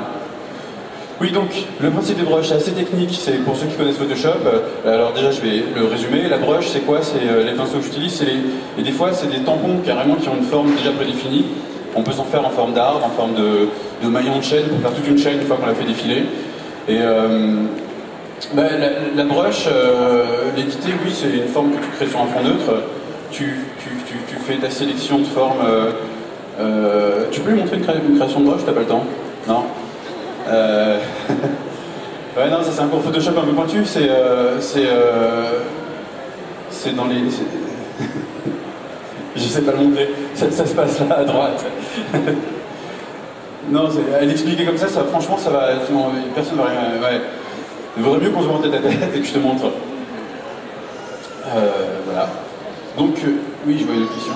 Oui, donc, le principe des brushes, c'est assez technique. C'est pour ceux qui connaissent Photoshop. Alors déjà, je vais le résumer. La brush, c'est quoi? C'est les pinceaux que j'utilise. Et des fois, c'est des tampons carrément qui ont une forme déjà prédéfinie. On peut s'en faire en forme d'arbre, en forme de maillon de chaîne, pour faire toute une chaîne une fois qu'on l'a fait défiler. Et la brush, l'éditer, oui, c'est une forme que tu crées sur un fond neutre. Tu fais ta sélection de formes. Tu peux lui montrer une création de brush? T'as pas le temps? Non. Ouais, non, ça c'est un cours Photoshop un peu pointu. C'est dans les. Je sais pas le montrer. Ça se passe là à droite. Non, elle expliquer comme ça, franchement, ça va. Personne va rien. Ouais. Il vaudrait mieux qu'on se monte tête à tête et que je te montre. Voilà. Donc, oui, je vois une autre question.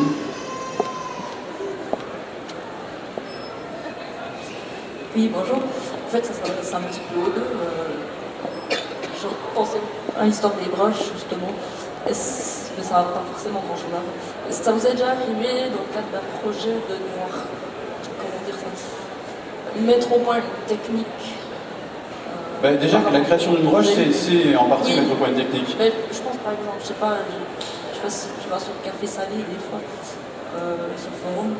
Oui, bonjour. En fait, ça s'adresse un petit peu aux deux. Je pensais à l'histoire des brushes, justement. Mais ça n'a pas forcément grand-chose à voir. Est-ce que ça vous est déjà arrivé, dans le cadre d'un projet, de devoir, comment dire ça, mettre au point une technique déjà, la création d'une brush, c'est en partie mettre au point une technique. Mais je pense, par exemple, je sais pas si tu vas sur le Café Salé, des fois, sur le forum.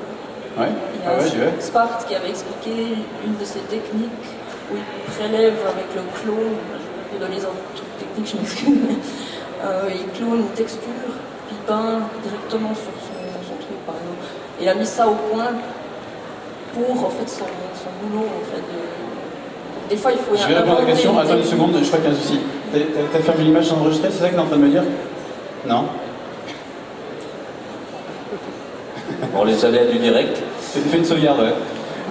Ouais. Il y a Sparte qui avait expliqué une de ces techniques où il prélève avec le clone, je vais donner un truc technique, je m'excuse, il clone une texture, puis il peint directement sur son il a mis ça au point pour en fait son boulot en fait. Des fois il faut. Je vais répondre à la question. Attends une seconde, je crois qu'il y a un souci. T'as fermé l'image sans enregistrer, c'est ça que t'es en train de me dire? Non. Bon, les aléas du direct. J'ai fait une sauvegarde, ouais.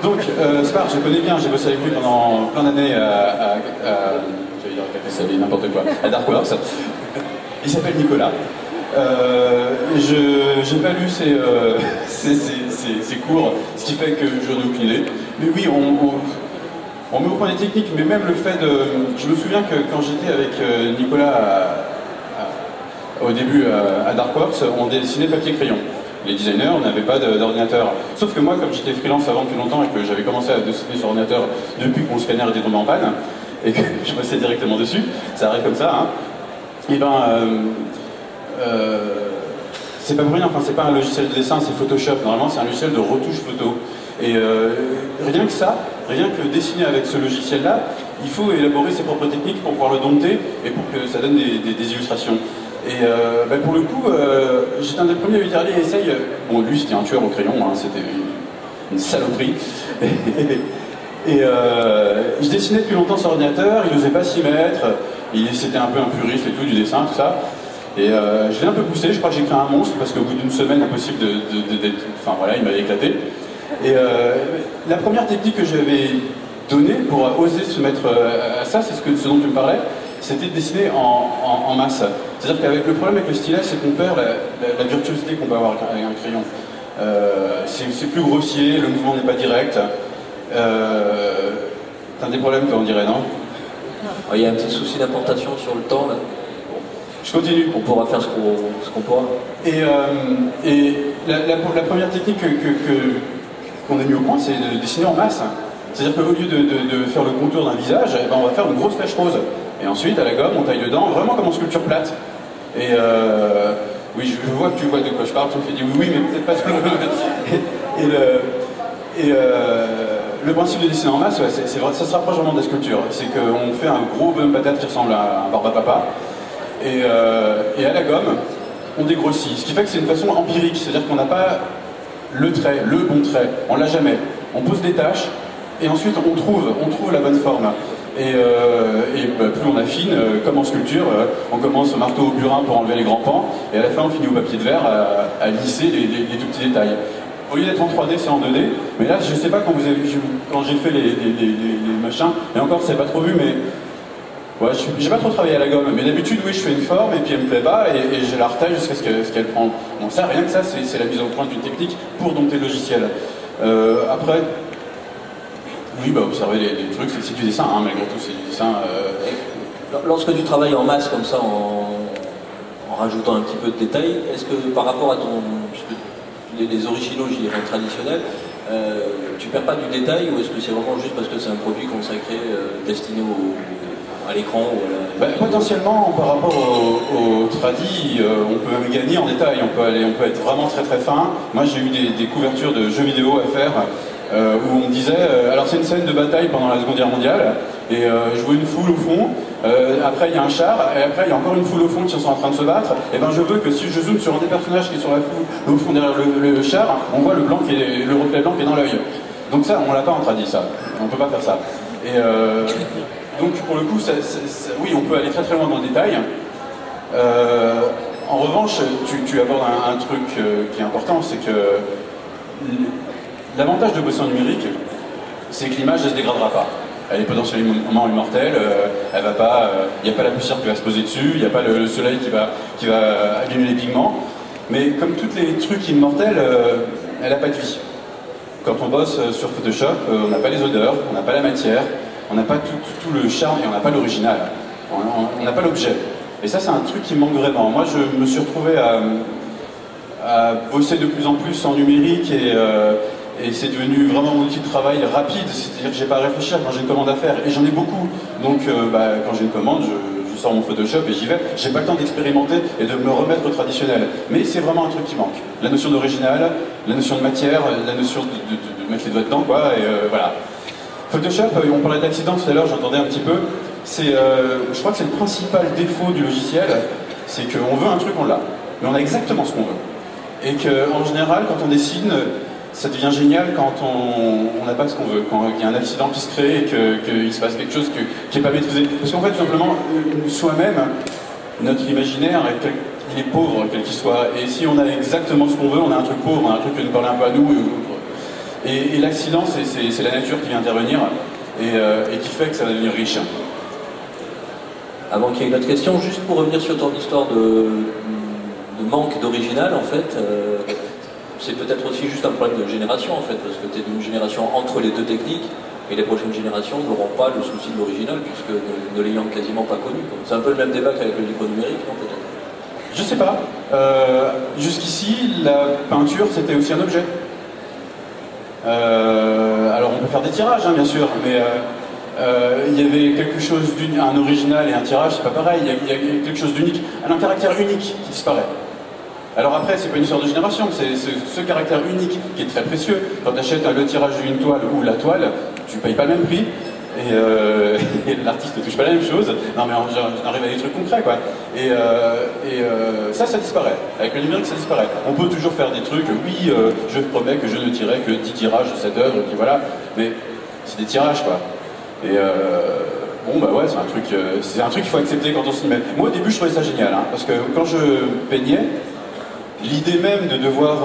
Donc, Spar, je connais bien, j'ai bossé avec lui pendant plein d'années j'allais dire Café Salé, n'importe quoi, à Dark Horse. Il s'appelle Nicolas. J'ai pas lu ses cours, ce qui fait que j'en ai aucune idée. Mais oui, on met au point des techniques, mais même le fait de... Je me souviens que quand j'étais avec Nicolas au début à Dark Horse, on dessinait papier-crayon. Les designers, on n'avait pas d'ordinateur. Sauf que moi, comme j'étais freelance avant depuis longtemps et que j'avais commencé à dessiner sur ordinateur depuis que mon scanner était tombé en panne, et que je bossais directement dessus, ça arrive comme ça, hein, et ben... c'est pas pour rien, enfin c'est pas un logiciel de dessin, c'est Photoshop, normalement c'est un logiciel de retouche photo. Et rien que ça, rien que dessiner avec ce logiciel-là, il faut élaborer ses propres techniques pour pouvoir le dompter et pour que ça donne des illustrations. Et pour le coup, j'étais un des premiers à lui dire allez, essaye. Bon, lui c'était un tueur au crayon, hein, c'était une saloperie. Et je dessinais depuis longtemps sur ordinateur, il n'osait pas s'y mettre, c'était un peu un puriste et tout, du dessin, tout ça. Et je l'ai un peu poussé, je crois que j'ai créé un monstre parce qu'au bout d'une semaine, impossible d'être... Enfin voilà, il m'avait éclaté. Et la première technique que j'avais donnée pour oser se mettre à ça, c'est ce dont tu me parlais, c'était de dessiner en masse. C'est-à-dire qu'avec le problème avec le stylet, c'est qu'on perd la virtuosité qu'on peut avoir avec un crayon. C'est plus grossier, le mouvement n'est pas direct. T'as des problèmes, toi, on dirait, non? Il y a un petit souci d'importation sur le temps, là. Je continue. On pourra faire ce qu'on pourra. Et la première technique qu'on a mis au point, c'est de dessiner en masse. C'est-à-dire qu'au lieu de faire le contour d'un visage, eh ben, on va faire une grosse flèche rose. Et ensuite, à la gomme, on taille dedans, vraiment comme en sculpture plate. Et oui, je vois que tu vois de quoi je parle, tu me fais dire oui, mais peut-être pas ce que... le principe de dessiner en masse, ouais, ça se rapproche vraiment de la sculpture. C'est qu'on fait un gros bonhomme patate qui ressemble à un barbe à papa. Et à la gomme, on dégrossit. Ce qui fait que c'est une façon empirique, c'est-à-dire qu'on n'a pas le trait, le bon trait, on l'a jamais. On pose des tâches et ensuite on trouve la bonne forme. Et plus on affine, comme en sculpture, on commence au marteau au burin pour enlever les grands pans, et à la fin on finit au papier de verre à lisser les tout petits détails. Au lieu d'être en 3D, c'est en 2D, mais là je sais pas quand j'ai fait les machins, et encore c'est pas trop vu, mais ouais, j'ai pas trop travaillé à la gomme, mais d'habitude oui je fais une forme et puis elle me plaît pas et je la retaille jusqu'à ce qu'elle prenne. Donc ça, rien que ça, c'est la mise au point d'une technique pour dompter le logiciel. Après, oui, observer les trucs, c'est du dessin, hein, malgré tout, c'est du dessin. Lorsque tu travailles en masse comme ça, en rajoutant un petit peu de détails, est-ce que par rapport à les originaux, je dirais traditionnels, tu perds pas du détail ou est-ce que c'est vraiment juste parce que c'est un produit consacré, destiné à l'écran ou à la... Potentiellement, par rapport au tradi, on peut même gagner en détail, on peut être vraiment très très fin. Moi j'ai eu des couvertures de jeux vidéo à faire où on me disait, alors c'est une scène de bataille pendant la Seconde Guerre mondiale, et je vois une foule au fond, après il y a un char, et après il y a encore une foule au fond qui sont en train de se battre, et ben je veux que si je zoome sur un des personnages qui est sur la foule, au fond derrière le char, on voit le reflet blanc qui est dans l'œil. Donc ça, on l'a pas en tradi, ça, on peut pas faire ça. Et donc pour le coup, oui, on peut aller très très loin dans le détail. En revanche, tu abordes un truc qui est important, c'est que l'avantage de bosser en numérique, c'est que l'image ne se dégradera pas. Elle est potentiellement immortelle, elle va pas, il n'y a pas la poussière qui va se poser dessus, il n'y a pas le soleil qui va abîmer les pigments. Mais comme tous les trucs immortels, elle n'a pas de vie. Quand on bosse sur Photoshop, on n'a pas les odeurs, on n'a pas la matière, on n'a pas tout le charme et on n'a pas l'original. On n'a pas l'objet. Et ça, c'est un truc qui manque vraiment. Moi, je me suis retrouvé à bosser de plus en plus en numérique et c'est devenu vraiment mon outil de travail rapide. C'est-à-dire que j'ai pas à réfléchir quand j'ai une commande à faire. Et j'en ai beaucoup. Donc, quand j'ai une commande, je sors mon Photoshop et j'y vais. J'ai pas le temps d'expérimenter et de me remettre au traditionnel. Mais c'est vraiment un truc qui manque. La notion d'original, la notion de matière, la notion de mettre les doigts dedans, quoi. Et voilà. Photoshop, on parlait d'accident tout à l'heure, j'entendais un petit peu. Je crois que c'est le principal défaut du logiciel, c'est qu'on veut un truc, on l'a. Mais on a exactement ce qu'on veut. Et qu'en général, quand on dessine, ça devient génial quand on n'a pas ce qu'on veut, quand il y a un accident qui se crée et qu'il se passe quelque chose qui n'est pas maîtrisé. Parce qu'en fait, tout simplement, soi-même, notre imaginaire, il est pauvre, quel qu'il soit. Et si on a exactement ce qu'on veut, on a un truc pauvre, on a un truc qui nous parle un peu à nous. Et l'accident, c'est la nature qui vient intervenir et qui fait que ça va devenir riche. Avant qu'il y ait une autre question, juste pour revenir sur ton histoire de manque d'original, en fait, c'est peut-être aussi juste un problème de génération, en fait, parce que tu es d'une génération entre les deux techniques, et les prochaines générations n'auront pas le souci de l'original, puisque ne l'ayant quasiment pas connu. C'est un peu le même débat qu'avec le livre numérique, non, peut-être? Je sais pas. Jusqu'ici, la peinture, c'était aussi un objet. Alors on peut faire des tirages, hein, bien sûr, mais il y avait quelque chose d'unique, un original et un tirage, c'est pas pareil, il y a quelque chose d'unique, un caractère unique qui disparaît. Alors après, c'est pas une histoire de génération, c'est ce caractère unique qui est très précieux. Quand tu achètes le tirage d'une toile ou la toile, tu payes pas le même prix, et l'artiste ne touche pas la même chose. Non mais j'arrive à des trucs concrets, quoi. Ça disparaît. Avec le numérique, ça disparaît. On peut toujours faire des trucs, oui, je promets que je ne tirerai que 10 tirages de cette œuvre, et puis voilà, mais c'est des tirages, quoi. Bon bah ouais, c'est un truc qu'il faut accepter quand on s'y met. Moi au début je trouvais ça génial, hein, parce que quand je peignais, l'idée même de devoir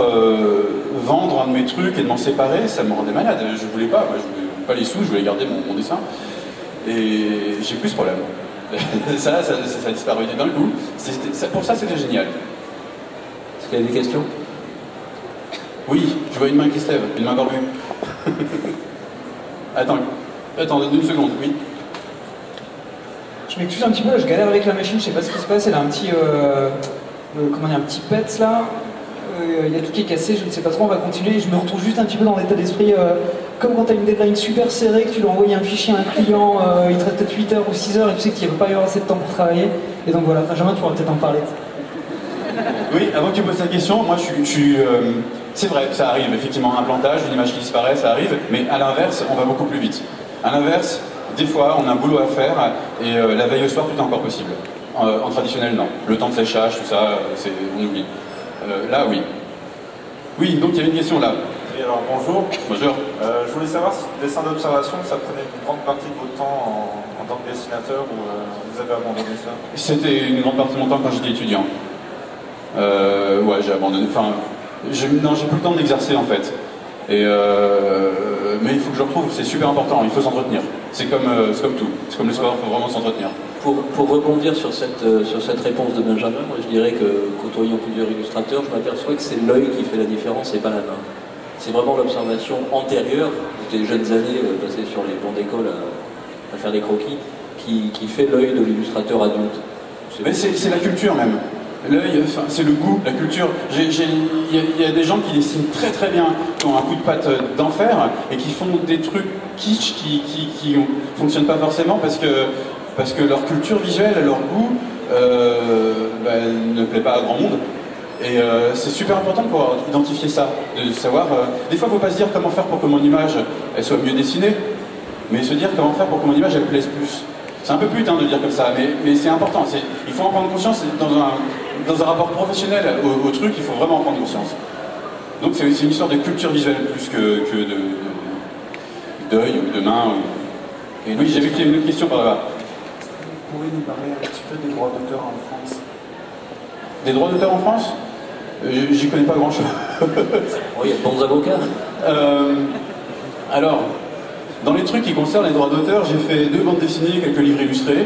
vendre un de mes trucs et de m'en séparer, ça me rendait malade. Je voulais pas, moi, je voulais pas les sous, je voulais garder mon dessin. Et j'ai plus ce problème. ça a disparu d'un coup. Pour ça c'était génial. Est-ce qu'il y a des questions? Oui, je vois une main qui se lève, une main barbue. Attends, une seconde, oui. Je m'excuse un petit peu, là, je galère avec la machine, je sais pas ce qui se passe, elle a un petit, comment dire, un petit pet là, il y a tout qui est cassé, je ne sais pas trop, on va continuer, je me retrouve juste un petit peu dans l'état d'esprit, comme quand tu as une deadline super serrée, que tu dois envoyer un fichier à un client, il te reste peut-être 8 heures ou 6 heures, et tu sais qu'il ne va pas y avoir assez de temps pour travailler, et donc voilà, Benjamin, tu pourras peut-être en parler. Oui, avant que tu poses ta question, moi je suis c'est vrai, ça arrive, effectivement, un plantage, une image qui disparaît, ça arrive, mais à l'inverse, on va beaucoup plus vite. À l'inverse, des fois, on a un boulot à faire, et la veille au soir, tout est encore possible. En traditionnel, non. Le temps de séchage, tout ça, on oublie. Là, oui. Oui, donc il y avait une question là. Et alors, bonjour. Bonjour. Je voulais savoir si le dessin d'observation, ça prenait une grande partie de votre temps en tant que dessinateur, ou vous avez abandonné ça? C'était une grande partie de mon temps quand j'étais étudiant. Ouais, j'ai abandonné. Enfin, non, j'ai plus le temps d'exercer en fait. Mais il faut que je le retrouve, c'est super important, il faut s'entretenir. C'est comme tout, c'est comme le sport, il faut vraiment s'entretenir. Pour rebondir sur cette réponse de Benjamin, moi je dirais que, côtoyant plusieurs illustrateurs, je m'aperçois que c'est l'œil qui fait la différence et pas la main. C'est vraiment l'observation antérieure des jeunes années passées sur les bancs d'école à faire des croquis qui fait l'œil de l'illustrateur adulte. Mais c'est la culture même. L'œil, c'est le goût, la culture. Il y a des gens qui dessinent très très bien, qui ont un coup de patte d'enfer et qui font des trucs kitsch qui fonctionnent pas forcément parce que leur culture visuelle, leur goût ne plaît pas à grand monde. Et c'est super important de pouvoir identifier ça, de savoir. Des fois, il ne faut pas se dire comment faire pour que mon image elle soit mieux dessinée, mais se dire comment faire pour que mon image elle plaise plus. C'est un peu putain de le dire comme ça, mais c'est important. Il faut en prendre conscience dans un rapport professionnel au truc, il faut vraiment en prendre conscience. Donc c'est une histoire de culture visuelle plus que d'œil ou de main. Et oui, j'ai vu qu'il y avait une autre question par là-bas. Vous pouvez nous parler un petit peu des droits d'auteur en France? Des droits d'auteur en France? J'y connais pas grand-chose. Oh, il y a de bons avocats. Alors, dans les trucs qui concernent les droits d'auteur, j'ai fait 2 bandes dessinées, quelques livres illustrés.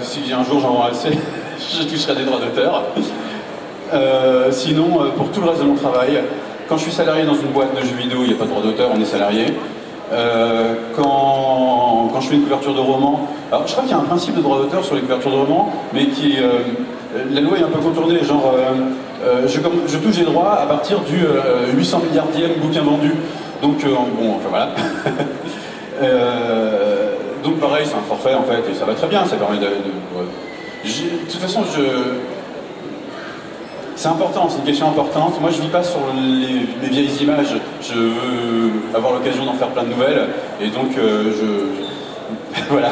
Si un jour j'en vois assez, je toucherai des droits d'auteur. Sinon, pour tout le reste de mon travail, quand je suis salarié dans une boîte de jeux vidéo, il n'y a pas de droit d'auteur, on est salarié. Quand je fais une couverture de roman, alors je crois qu'il y a un principe de droit d'auteur sur les couvertures de romans, mais la loi est un peu contournée, genre je touche des droits à partir du 800 milliardième bouquin vendu. Donc bon, enfin voilà. Donc pareil, c'est un forfait en fait, et ça va très bien, ça permet de toute façon, c'est important, c'est une question importante. Moi je vis pas sur mes vieilles images, je veux avoir l'occasion d'en faire plein de nouvelles, et donc voilà.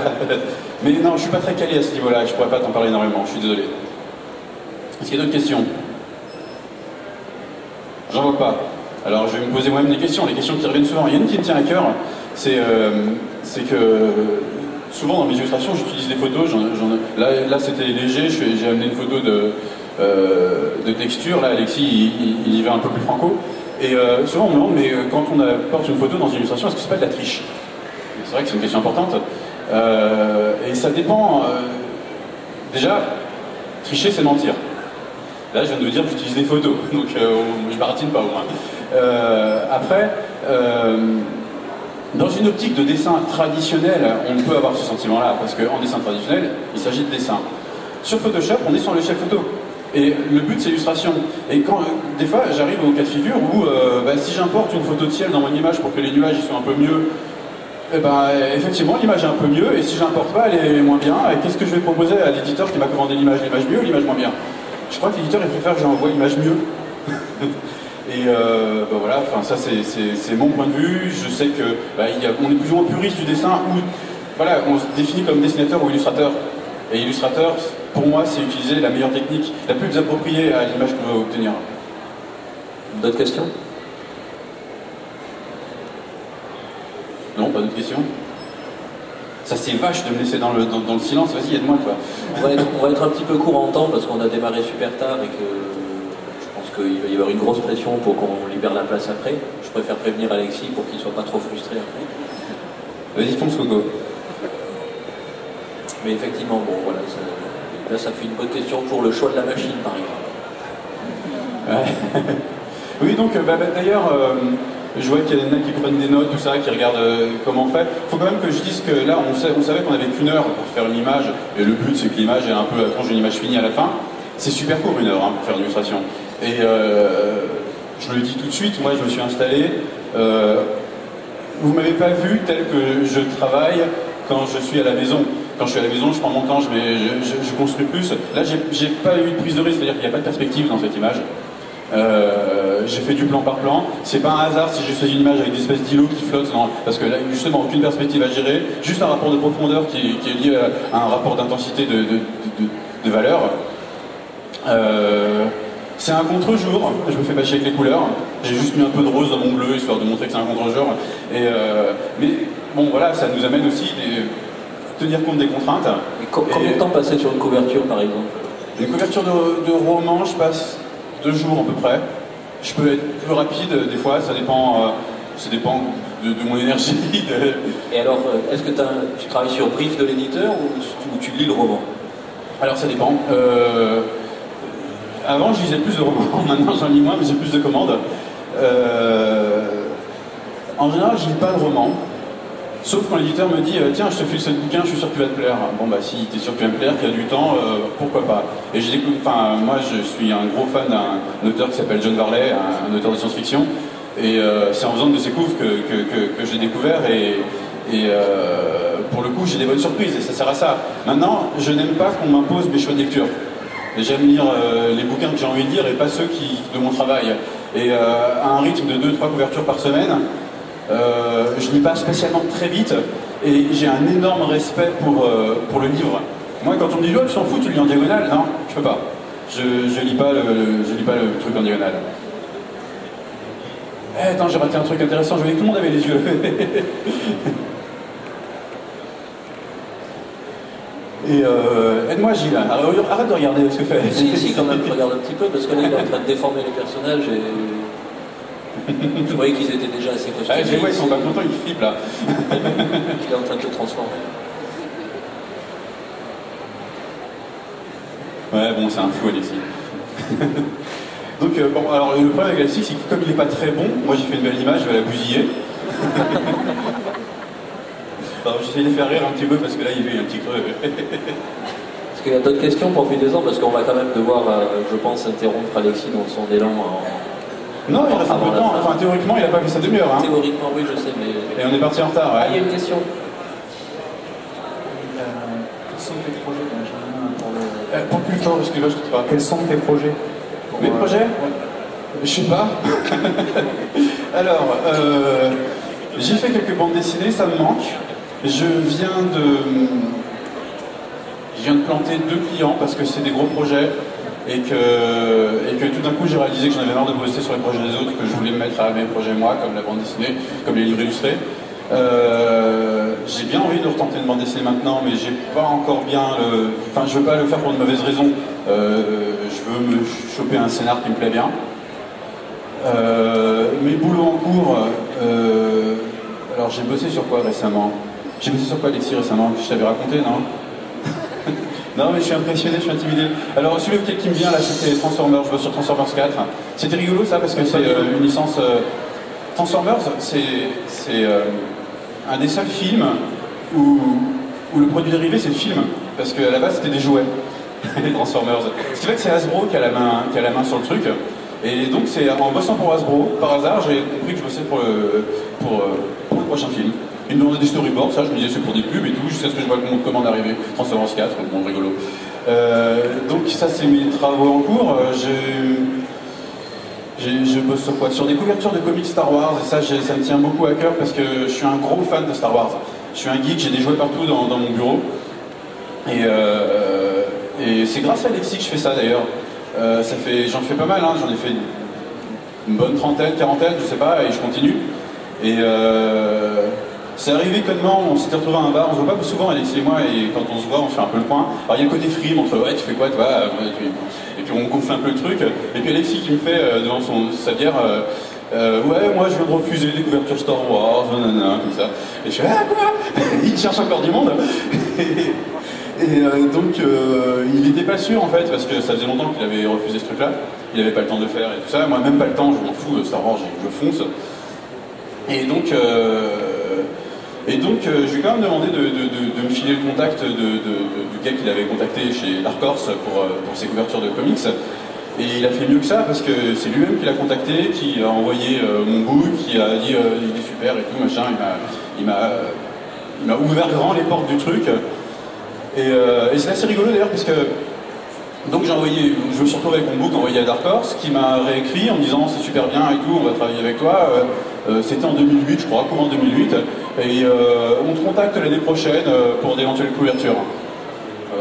Mais non, je suis pas très calé à ce niveau-là, je pourrais pas t'en parler énormément, je suis désolé. Est-ce qu'il y a d'autres questions? J'en vois pas. Alors je vais me poser moi-même des questions qui reviennent souvent. Il y en a une qui me tient à cœur, c'est que souvent dans mes illustrations j'utilise des photos. Là c'était léger, j'ai amené une photo de texture. Là Alexis il y va un peu plus franco. Et souvent on me demande, mais quand on apporte une photo dans une illustration, est-ce que c'est pas de la triche? C'est vrai que c'est une question importante. Et ça dépend. Déjà, tricher c'est mentir. Là, je viens de vous dire que j'utilise des photos, donc je baratine pas au moins. Après, dans une optique de dessin traditionnel, on peut avoir ce sentiment-là, parce qu'en dessin traditionnel, il s'agit de dessin. Sur Photoshop, on est sur l'échelle photo. Et le but, c'est l'illustration. Et quand, des fois, j'arrive au cas de figure où, si j'importe une photo de ciel dans mon image pour que les nuages soient un peu mieux, effectivement, l'image est un peu mieux, et si je l'importe pas, elle est moins bien. Et qu'est-ce que je vais proposer à l'éditeur qui m'a commandé l'image mieux ou l'image moins bien? Je crois que l'éditeur il préfère que j'envoie l'image mieux. Et voilà, enfin ça c'est mon point de vue. Je sais que on est plus ou moins puriste du dessin où voilà, on se définit comme dessinateur ou illustrateur. Et illustrateur, pour moi, c'est utiliser la meilleure technique, la plus appropriée à l'image qu'on veut obtenir. D'autres questions? Non, pas d'autres questions? Ça c'est vache de me laisser dans le silence, vas-y aide-moi toi. On va être un petit peu court en temps parce qu'on a démarré super tard et que je pense qu'il va y avoir une grosse pression pour qu'on libère la place après. Je préfère prévenir Alexis pour qu'il ne soit pas trop frustré après. Vas-y fonce Coco. Mais effectivement, bon voilà, là ça fait une bonne question pour le choix de la machine par exemple. Ouais. Oui donc d'ailleurs... je vois qu'il y en a qui prennent des notes, tout ça, qui regardent comment on fait. Il faut quand même que je dise que là, on savait qu'on avait qu'1 heure pour faire une image, et le but c'est que l'image est un peu la tronche d'une image finie à la fin. C'est super court 1 heure pour faire une illustration. Et je le dis tout de suite, moi je me suis installé. Vous m'avez pas vu tel que je travaille quand je suis à la maison. Quand je suis à la maison, je prends mon temps, je construis plus. Là, j'ai pas eu de prise de risque, c'est-à-dire qu'il n'y a pas de perspective dans cette image. J'ai fait du plan par plan. C'est pas un hasard si j'ai choisi une image avec des espèces d'îlots qui flottent, non, parce que là, justement, aucune perspective à gérer, juste un rapport de profondeur qui est lié à un rapport d'intensité de valeur. C'est un contre-jour, je me fais bâcher avec les couleurs. J'ai juste mis un peu de rose dans mon bleu, histoire de montrer que c'est un contre-jour. Mais bon, voilà, ça nous amène aussi tenir compte des contraintes. Combien de temps passer sur une couverture, par exemple? Une couverture de roman, je passe 2 jours à peu près. Je peux être plus rapide des fois, ça dépend de mon énergie. Et alors, est-ce que tu travailles sur brief de l'éditeur ou tu lis le roman? Alors ça dépend. Avant je lisais plus de romans, maintenant j'en lis moins mais j'ai plus de commandes. En général je lis pas de romans, sauf quand l'éditeur me dit tiens je te file ce bouquin, je suis sûr que tu vas te plaire. Bon bah si t'es sûr que tu vas me plaire, qu'il y a du temps, pourquoi pas. Et moi je suis un gros fan d'un auteur qui s'appelle John Varley, un auteur de science-fiction, et c'est en faisant de ses couves que j'ai découvert et pour le coup j'ai des bonnes surprises et ça sert à ça. Maintenant je n'aime pas qu'on m'impose mes choix de lecture. J'aime lire les bouquins que j'ai envie de lire et pas ceux de mon travail. Et à un rythme de 2-3 couvertures par semaine, je lis pas spécialement très vite et j'ai un énorme respect pour le livre. Moi quand on me dit oh, tu t'en fous, tu le lis en diagonale, non, je peux pas. Je lis pas le truc en diagonale. Attends, j'ai raté un truc intéressant, je voyais que tout le monde avait les yeux. Et aide-moi Gilles, arrête de regarder ce que fait. Si, quand même, je regarde un petit peu, parce que là il est en train de déformer les personnages et... Je voyais qu'ils étaient déjà assez costumés. Je les vois, ils sont pas contents, ils flippent là. Il est en train de se transformer. Ouais, bon, c'est un fou Alexis. Donc, bon, alors le problème avec Alexis, c'est que comme il est pas très bon, moi j'ai fait une belle image, je vais la bousiller. J'essaie de faire rire un petit peu parce que là il y a eu un petit creux. Est-ce qu'il y a d'autres questions? Profitez-en parce qu'on va quand même devoir, je pense, interrompre Alexis dans son élan. Non, il reste un peu de temps. Enfin, théoriquement, il n'a pas fait sa demi-heure. Hein. Théoriquement, oui, je sais, mais. Et on est parti en retard. Ouais. Ah, il y a une question. Quels sont tes projets, Benjamin, pour plus tard, excuse-moi, je te parle. Quels sont tes projets? Mes projets? Je sais pas. Alors, j'ai fait quelques bandes dessinées, ça me manque. Je viens de planter 2 clients parce que c'est des gros projets. et que tout d'un coup j'ai réalisé que j'en avais marre de bosser sur les projets des autres, que je voulais me mettre à mes projets moi, comme la bande dessinée, comme les livres illustrés. J'ai bien envie de retenter une bande dessinée maintenant, mais j'ai pas encore bien le... Enfin, je veux pas le faire pour de mauvaises raisons. Je veux me choper un scénar qui me plaît bien. Mes boulots en cours... alors j'ai bossé sur quoi récemment? J'ai bossé sur quoi, Alexis, récemment? Je t'avais raconté, non? Non, mais je suis impressionné, je suis intimidé. Alors, celui auquel qui me vient là, c'était Transformers. Je bosse sur Transformers 4. C'était rigolo ça, parce que c'est une licence. Transformers, c'est un des seuls films où le produit dérivé c'est le film. Parce qu'à la base, c'était des jouets, les Transformers. Ce qui fait que c'est Hasbro qui a la main sur le truc. Et donc, c'est en bossant pour Hasbro, par hasard, j'ai compris que je bossais pour le prochain film. Ils me demandaient des storyboards, ça je me disais c'est pour des pubs et tout, jusqu'à ce que je vois le compte commande arriver, Transformers 4, bon rigolo. Donc ça c'est mes travaux en cours, je bosse sur quoi? Sur des couvertures de comics Star Wars, et ça me tient beaucoup à cœur parce que je suis un gros fan de Star Wars. Je suis un geek, j'ai des jouets partout dans mon bureau. Et c'est grâce à Alexis que je fais ça d'ailleurs. J'en fais pas mal, hein, j'en ai fait une bonne trentaine, quarantaine, je sais pas, et je continue. Et c'est arrivé connement, on s'était retrouvé à un bar, on se voit pas souvent Alexis et moi, et quand on se voit on fait un peu le point. Alors il y a le côté frime entre ouais tu fais quoi toi, et puis on gonfle un peu le truc, et puis Alexis qui me fait devant sa bière ouais moi je viens de refuser des couvertures Star Wars, nanana, comme ça. Et je fais ah quoi? Il cherche encore du monde. Donc il était pas sûr en fait, parce que ça faisait longtemps qu'il avait refusé ce truc là, il avait pas le temps de le faire et tout ça, moi même pas le temps, je m'en fous, Star Wars je fonce. Et donc je lui ai quand même demandé de me filer le contact du gars qu'il avait contacté chez Dark Horse pour ses couvertures de comics. Et il a fait mieux que ça parce que c'est lui-même qui l'a contacté, qui a envoyé mon book, qui a dit il est super et tout, machin. Il m'a ouvert grand les portes du truc. Et c'est assez rigolo d'ailleurs parce que donc je me suis retrouvé avec mon book envoyé à Dark Horse qui m'a réécrit en me disant c'est super bien et tout, on va travailler avec toi. C'était en 2008 je crois, courant 2008, et on te contacte l'année prochaine pour d'éventuelles couvertures.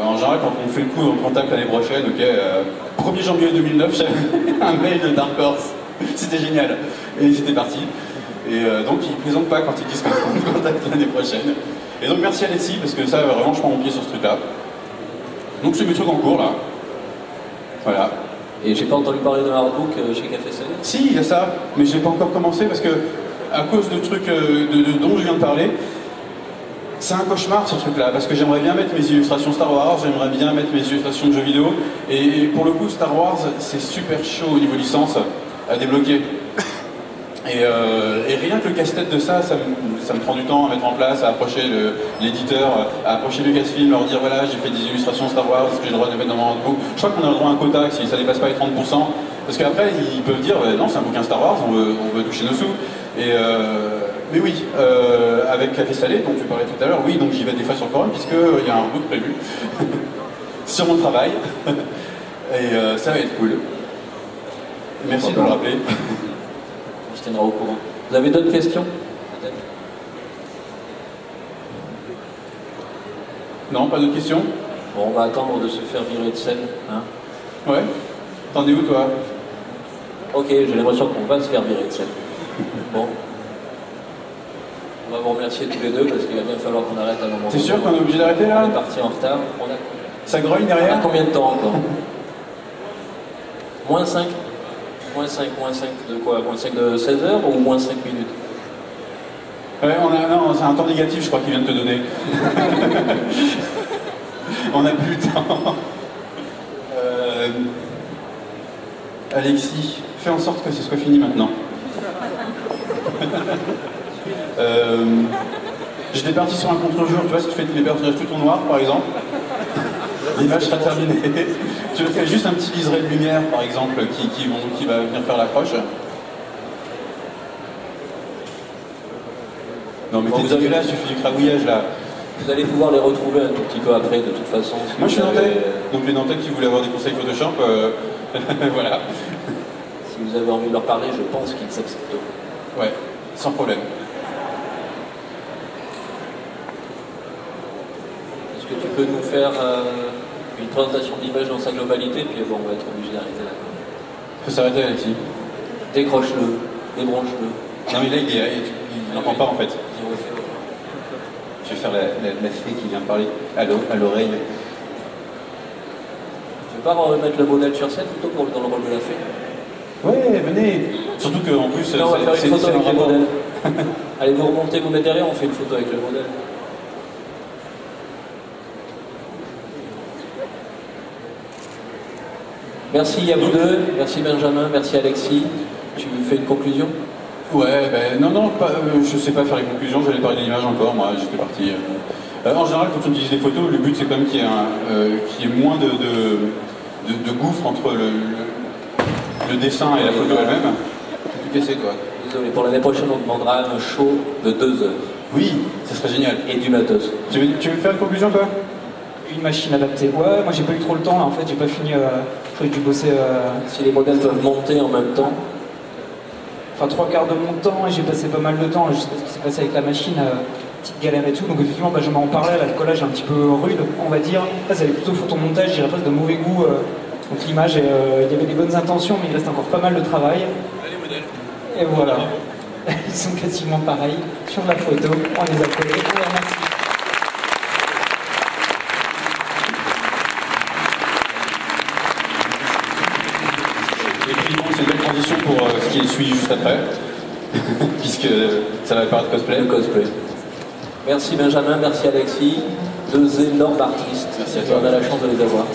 En général quand on fait le coup on te contacte l'année prochaine, ok, 1er janvier 2009 j'avais un mail de Dark Horse, c'était génial, et c'était parti. Et donc ils ne plaisantent pas quand ils disent qu'on te contacte l'année prochaine. Et donc merci Alexis parce que ça vraiment je prends mon pied sur ce truc là. Donc c'est mes trucs en cours là. Voilà. Et j'ai pas entendu parler d'un artbook chez Café Salé? Si, il y a ça, mais j'ai pas encore commencé parce que, à cause de trucs dont je viens de parler, c'est un cauchemar ce truc-là, parce que j'aimerais bien mettre mes illustrations Star Wars, j'aimerais bien mettre mes illustrations de jeux vidéo, et pour le coup, Star Wars, c'est super chaud au niveau licence à débloquer. Et rien que le casse-tête de ça me prend du temps à mettre en place, à approcher l'éditeur, à approcher Lucasfilm, leur dire voilà, j'ai fait des illustrations Star Wars, est-ce que j'ai le droit de les mettre dans mon artbook? Je crois qu'on a le droit à un quota si ça dépasse pas les 30%, parce qu'après ils peuvent dire non, c'est un bouquin Star Wars, on veut toucher nos sous. Mais oui, avec Café Salé, dont tu parlais tout à l'heure, oui, donc j'y vais des fois sur le forum, puisqu'il y a un book prévu sur mon travail, et ça va être cool. Merci de me le rappeler. Je tiendrai au courant. Vous avez d'autres questions? Peut-être. Non, pas d'autres questions? Bon, on va attendre de se faire virer de scène. Hein. Ouais. T'en es où toi? Ok, j'ai l'impression qu'on va se faire virer de scène. Bon. On va vous remercier tous les deux parce qu'il va bien falloir qu'on arrête à un moment. T'es sûr qu'on est obligé d'arrêter là? On est parti en retard. Ça grogne derrière? On a combien de temps encore? Moins 5? Moins 5 de quoi? Moins 5 de 16 heures ou moins 5 minutes? Ouais, non, c'est un temps négatif, je crois qu'il vient de te donner. On n'a plus le temps. Alexis, fais en sorte que ce soit fini maintenant. J'étais parti sur un contre-jour, tu vois, si tu fais les personnages tout en noir, par exemple, l'image sera terminée. Tu fais juste un petit liseré de lumière, par exemple, qui va venir faire l'accroche. Non mais vous avez là, il suffit du crabouillage là. Vous allez pouvoir les retrouver un tout petit peu après, de toute façon. Si moi je suis nantais, donc les nantais qui voulaient avoir des conseils Photoshop, voilà. Si vous avez envie de leur parler, je pense qu'ils s'accepteront. Ouais, sans problème. Est-ce que tu peux nous faire une présentation d'image dans sa globalité, puis bon, on va être obligé d'arrêter là. Faut s'arrêter, Alexis. Décroche-le, débranche-le. Non mais là, il n'entend pas en fait. Je vais faire la fée qui vient parler à l'oreille. Tu veux pas remettre le modèle sur scène plutôt que dans le rôle de la fée? Ouais, venez. Surtout qu'en plus, non, on va faire une photo avec le rapport. modèle. Allez, vous remontez, vous mettez derrière, on fait une photo avec le modèle. Merci à vous deux, merci Benjamin, merci Alexis. Tu fais une conclusion? Ouais, ben non, je sais pas faire les conclusions, j'allais parler de l'image encore, moi j'étais parti. En général, quand on utilise des photos, le but c'est quand même qu'il y ait moins de gouffre entre le dessin et la photo elle-même. C'est tout cassé quoi. Désolé, pour l'année prochaine on demandera un show de 2 heures. Oui, ça serait génial. Et du matos. Tu veux faire une conclusion toi? Une machine adaptée. Ouais, moi j'ai pas eu trop le temps là, en fait, j'ai pas fini. J'ai dû bosser. Si les modèles peuvent monter en même temps. Enfin, 3/4 de mon temps, et j'ai passé pas mal de temps. Je sais pas ce qui s'est passé avec la machine, petite galère et tout. Donc, effectivement, Benjamin en parlait, là, le collage est un petit peu rude, on va dire. Là, ça avait plutôt photomontage, je dirais presque de mauvais goût. Donc, l'image, il y avait des bonnes intentions, mais il reste encore pas mal de travail. Les modèles. Et voilà. Ils sont quasiment pareils sur la photo. On les a collés. Ouais, merci. C'est une belle transition pour ce qui suit juste après, puisque ça va parler de cosplay. Le cosplay. Merci Benjamin, merci Alexis, 2 énormes artistes. Merci à toi. On a la chance de les avoir.